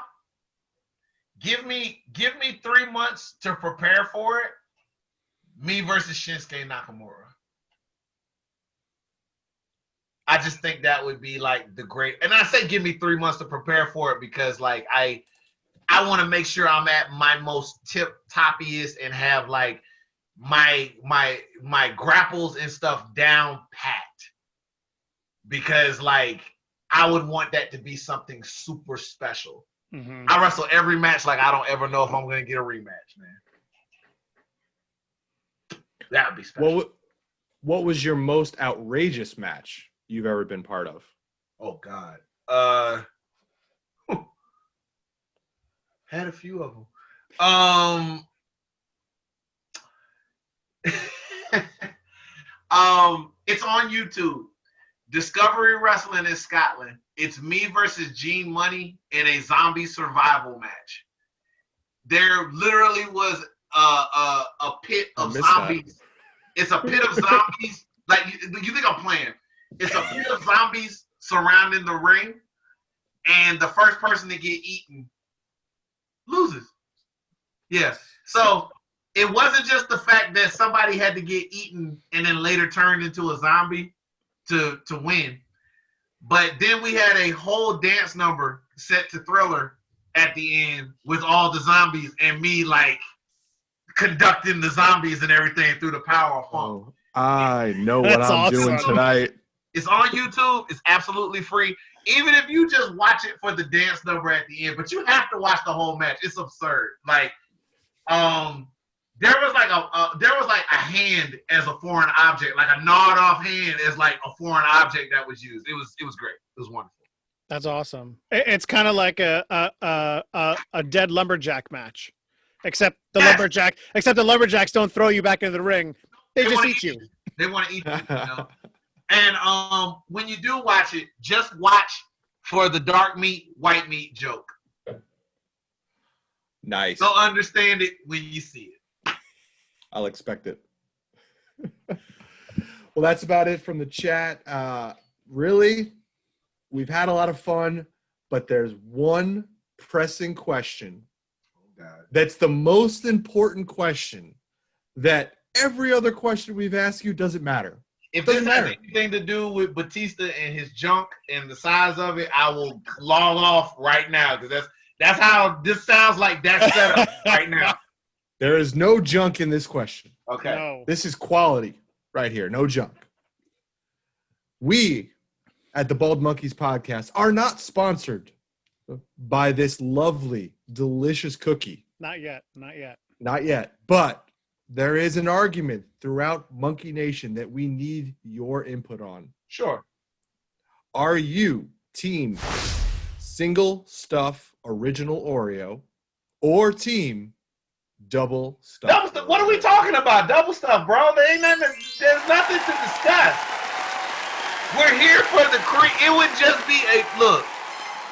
give me 3 months to prepare for it. Me versus Shinsuke Nakamura. I just think that would be like the great. And I say give me 3 months to prepare for it because like I want to make sure I'm at my most toppiest and have like my grapples and stuff down packed. Because like I would want that to be something super special. Mm-hmm. I wrestle every match like I don't ever know if I'm going to get a rematch, man. That would be special. What was your most outrageous match you've ever been part of? Oh God. Had a few of them. It's on YouTube. Discovery Wrestling in Scotland. It's me versus Gene Money in a zombie survival match. There literally was a pit of zombies. It's a pit of zombies. Like you think I'm playing? It's a pit of zombies surrounding the ring, and the first person to get eaten loses. Yeah. So it wasn't just the fact that somebody had to get eaten and then later turned into a zombie to win, but then we had a whole dance number set to Thriller at the end with all the zombies and me like conducting the zombies and everything through the power of funk. Oh, I know what That's I'm awesome. doing tonight. It's on YouTube. It's absolutely free. Even if you just watch it for the dance number at the end, but you have to watch the whole match. It's absurd. Like, there was like a hand as a foreign object, like a gnawed off hand as like a foreign object that was used. It was great. It was wonderful. That's awesome. It's kind of like a dead lumberjack match, except the lumberjacks don't throw you back into the ring. They just eat you. They want to eat you. And when you do watch it, just watch for the dark meat, white meat joke. Nice. You'll understand it when you see it. I'll expect it. Well, that's about it from the chat. Really, we've had a lot of fun, but there's one pressing question that's the most important question that every other question we've asked you doesn't matter. If this has anything to do with Batista and his junk and the size of it, I will log off right now because that's how this sounds like that's set up right now. There is no junk in this question. Okay. No. This is quality right here. No junk. We at the Bald Monkeys podcast are not sponsored by this lovely, delicious cookie. Not yet. Not yet. Not yet, but there is an argument throughout Monkey Nation that we need your input on. Sure. Are you team single stuff original Oreo or team double stuff? Double stuff. What are we talking about? Double stuff, bro. There ain't nothing. There's nothing to discuss. We're here for the cream. It would just be a look.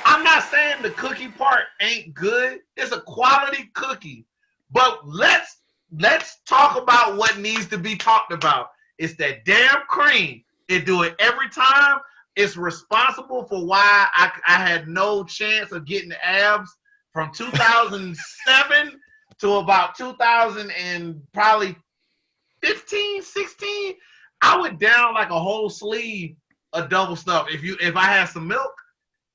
I'm not saying the cookie part ain't good. It's a quality cookie, but let's talk about what needs to be talked about. It's that damn cream. It do it every time. It's responsible for why I had no chance of getting abs from 2007 to about 2000 and probably 15, 16. I would down like a whole sleeve of double stuff. If I had some milk,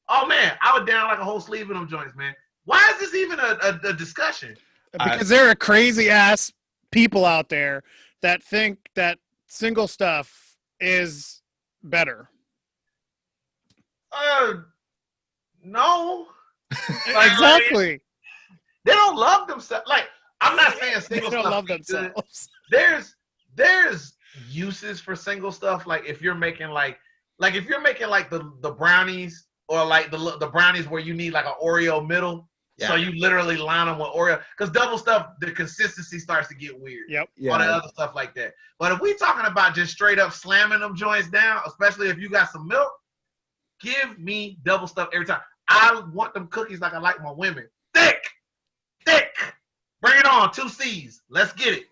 oh man, I would down like a whole sleeve of them joints, man. Why is this even a discussion? Because there are crazy ass people out there that think that single stuff is better. No. Exactly. They don't love themselves. Like, I'm not saying They single don't stuff love ain't good. themselves. There's uses for single stuff. Like if you're making like if you're making like the brownies or like the brownies where you need like an Oreo middle. Yeah. So you literally line them with Oreo. Because double stuff, the consistency starts to get weird. Yep. All that other stuff like that. But if we talking about just straight up slamming them joints down, especially if you got some milk, give me double stuff every time. I want them cookies like I like my women. Thick. Bring it on. 2 C's. Let's get it.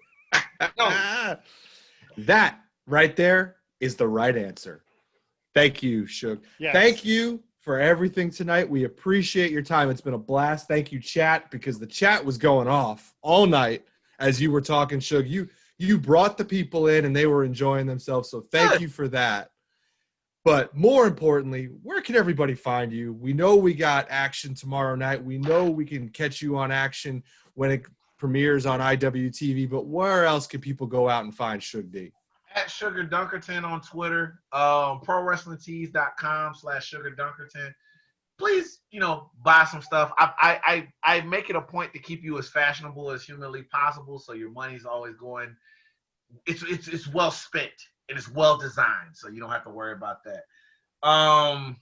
Go. That right there is the right answer. Thank you, Suge. Yes. Thank you for everything tonight. We appreciate your time. It's been a blast. Thank you, chat, because the chat was going off all night as you were talking, Suge. You brought the people in and they were enjoying themselves, so thank you for that. But more importantly, where can everybody find you? We know we got action tomorrow night. We know we can catch you on action when it premieres on IWTV, but where else can people go out and find Suge D? At Sugar Dunkerton on Twitter, ProWrestlingTees.com/Sugar Dunkerton. Please, buy some stuff. I make it a point to keep you as fashionable as humanly possible, so your money's always going. It's well spent and it's well designed, so you don't have to worry about that. Trying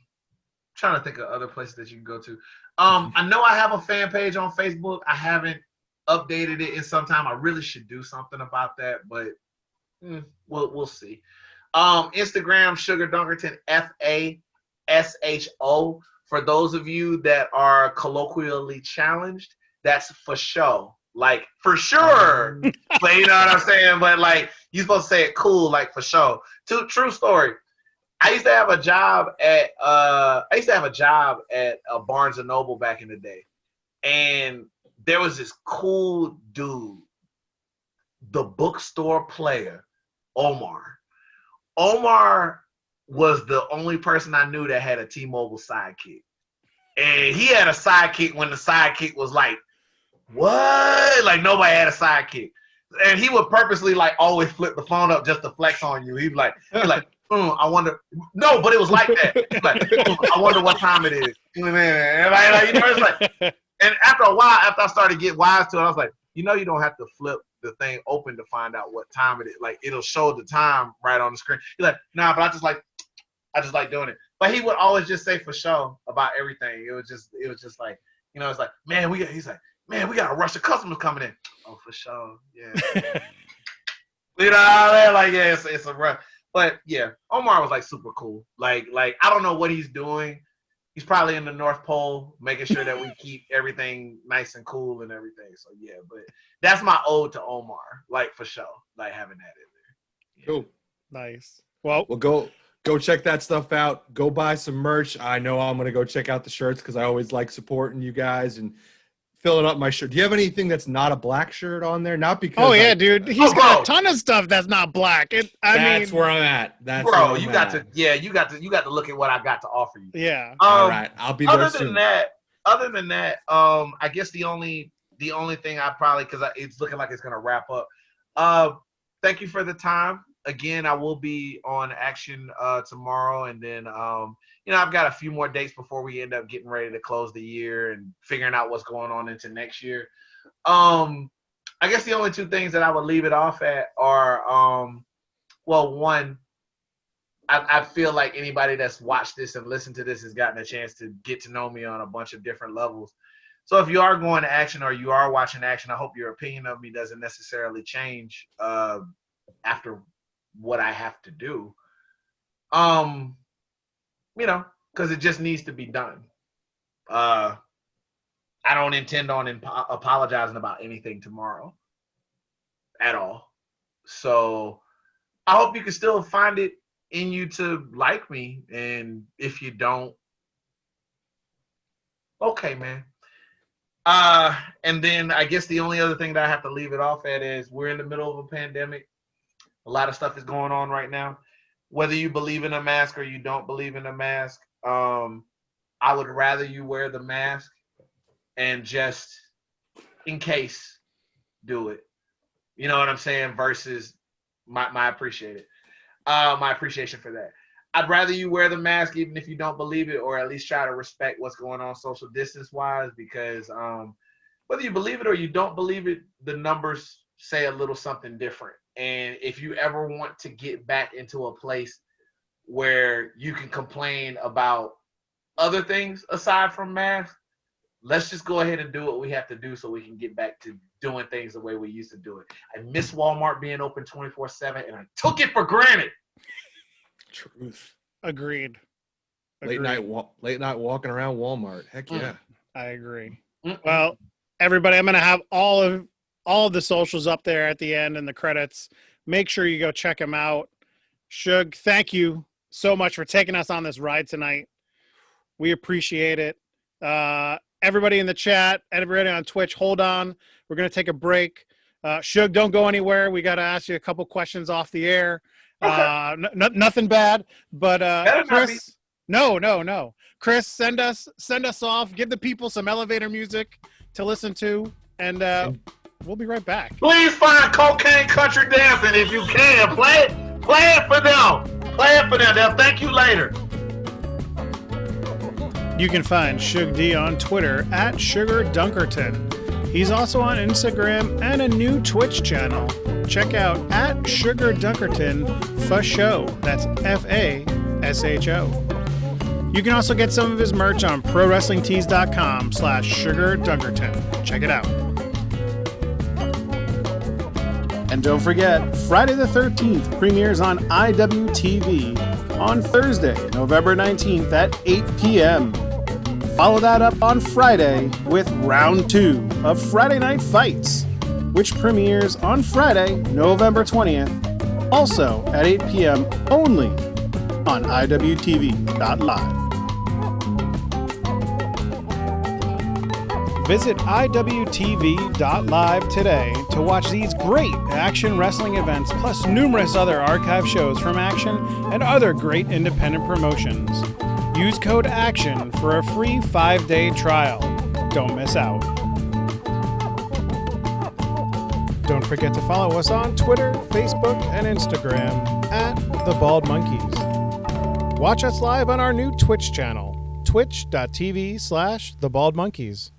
to think of other places that you can go to. I know I have a fan page on Facebook. I haven't updated it in some time. I really should do something about that, but we'll see. Instagram, Sugar Dunkerton, FaSho. For those of you that are colloquially challenged, that's FaSho. Like, for sure. But you know what I'm saying? But like, you're supposed to say it cool, like FaSho. True story. I used to have a job at Barnes and Noble back in the day. And there was this cool dude, the bookstore player, Omar. Omar was the only person I knew that had a T-Mobile sidekick. And he had a sidekick when the sidekick was like, what? Like, nobody had a sidekick. And he would purposely, like, always flip the phone up just to flex on you. He'd be like, I wonder. No, but it was like that. He'd be like, I wonder what time it is. It's like, and after a while, after I started to get wise to it, I was like, you don't have to flip the thing open to find out what time it is. Like, it'll show the time right on the screen. He's like, nah, but I just like doing it. But he would always just say FaSho about everything. It was just like, it's like, he's like, man, we got a rush of customers coming in. Oh, FaSho, yeah. Like, yeah, it's a rush. But yeah, Omar was like super cool. Like I don't know what he's doing. He's probably in the North Pole, making sure that we keep everything nice and cool and everything. So yeah, but that's my ode to Omar, like FaSho, like having that in there. Yeah. Cool. Nice. Well, go check that stuff out. Go buy some merch. I know I'm going to go check out the shirts because I always like supporting you guys and filling up my shirt. Do you have anything that's not a black shirt on there? Not because. Oh yeah, dude. He's got a ton of stuff that's not black. That's where I'm at. That's bro. Where I'm you got at. to look at what I got to offer you. Yeah. All right. I'll be there soon. Other than that, I guess the only thing I probably, because it's looking like it's gonna wrap up. Thank you for the time. again, I will be on Action tomorrow, and then I've got a few more dates before we end up getting ready to close the year and figuring out what's going on into next year. I guess the only two things that I would leave it off at are, one, I feel like anybody that's watched this and listened to this has gotten a chance to get to know me on a bunch of different levels. So if you are going to Action or you are watching Action, I hope your opinion of me doesn't necessarily change after what I have to do. Because it just needs to be done. I don't intend on apologizing about anything tomorrow at all. So I hope you can still find it in you to like me. And if you don't, okay, man. And then I guess the only other thing that I have to leave it off at is we're in the middle of a pandemic. A lot of stuff is going on right now. Whether you believe in a mask or you don't believe in a mask, I would rather you wear the mask and just in case do it. You know what I'm saying? Versus my appreciation for that. I'd rather you wear the mask even if you don't believe it, or at least try to respect what's going on social distance wise, because whether you believe it or you don't believe it, the numbers say a little something different. And if you ever want to get back into a place where you can complain about other things aside from masks, let's just go ahead and do what we have to do so we can get back to doing things the way we used to do it. I miss Walmart being open 24/7, and I took it for granted. Truth. Agreed. Late night walking around Walmart. Heck yeah. I agree. Well, everybody, I'm going to have all of the socials up there at the end and the credits. Make sure you go check them out. Suge, thank you so much for taking us on this ride tonight. We appreciate it. Everybody in the chat, everybody on Twitch, hold on. We're going to take a break. Suge, don't go anywhere. We got to ask you a couple questions off the air. Okay. Nothing bad, but Chris, no. Chris, send us off. Give the people some elevator music to listen to, and we'll be right back. Please find Cocaine Country Dancing if you can. Play it for them. Play it for them. They'll thank you later. You can find Suge D on Twitter at Sugar Dunkerton. He's also on Instagram and a new Twitch channel. Check out at Sugar Dunkerton FaSho. That's FaSho. You can also get some of his merch on ProWrestlingTees.com/Sugar Dunkerton. Check it out. And don't forget, Friday the 13th premieres on IWTV on Thursday, November 19th at 8 p.m. Follow that up on Friday with Round 2 of Friday Night Fights, which premieres on Friday, November 20th, also at 8 p.m. only on IWTV.live. Visit IWTV.live today to watch these great Action wrestling events, plus numerous other archive shows from Action and other great independent promotions. Use code ACTION for a free 5-day trial. Don't miss out. Don't forget to follow us on Twitter, Facebook, and Instagram at The Bald Monkeys. Watch us live on our new Twitch channel, twitch.tv/The Bald Monkeys.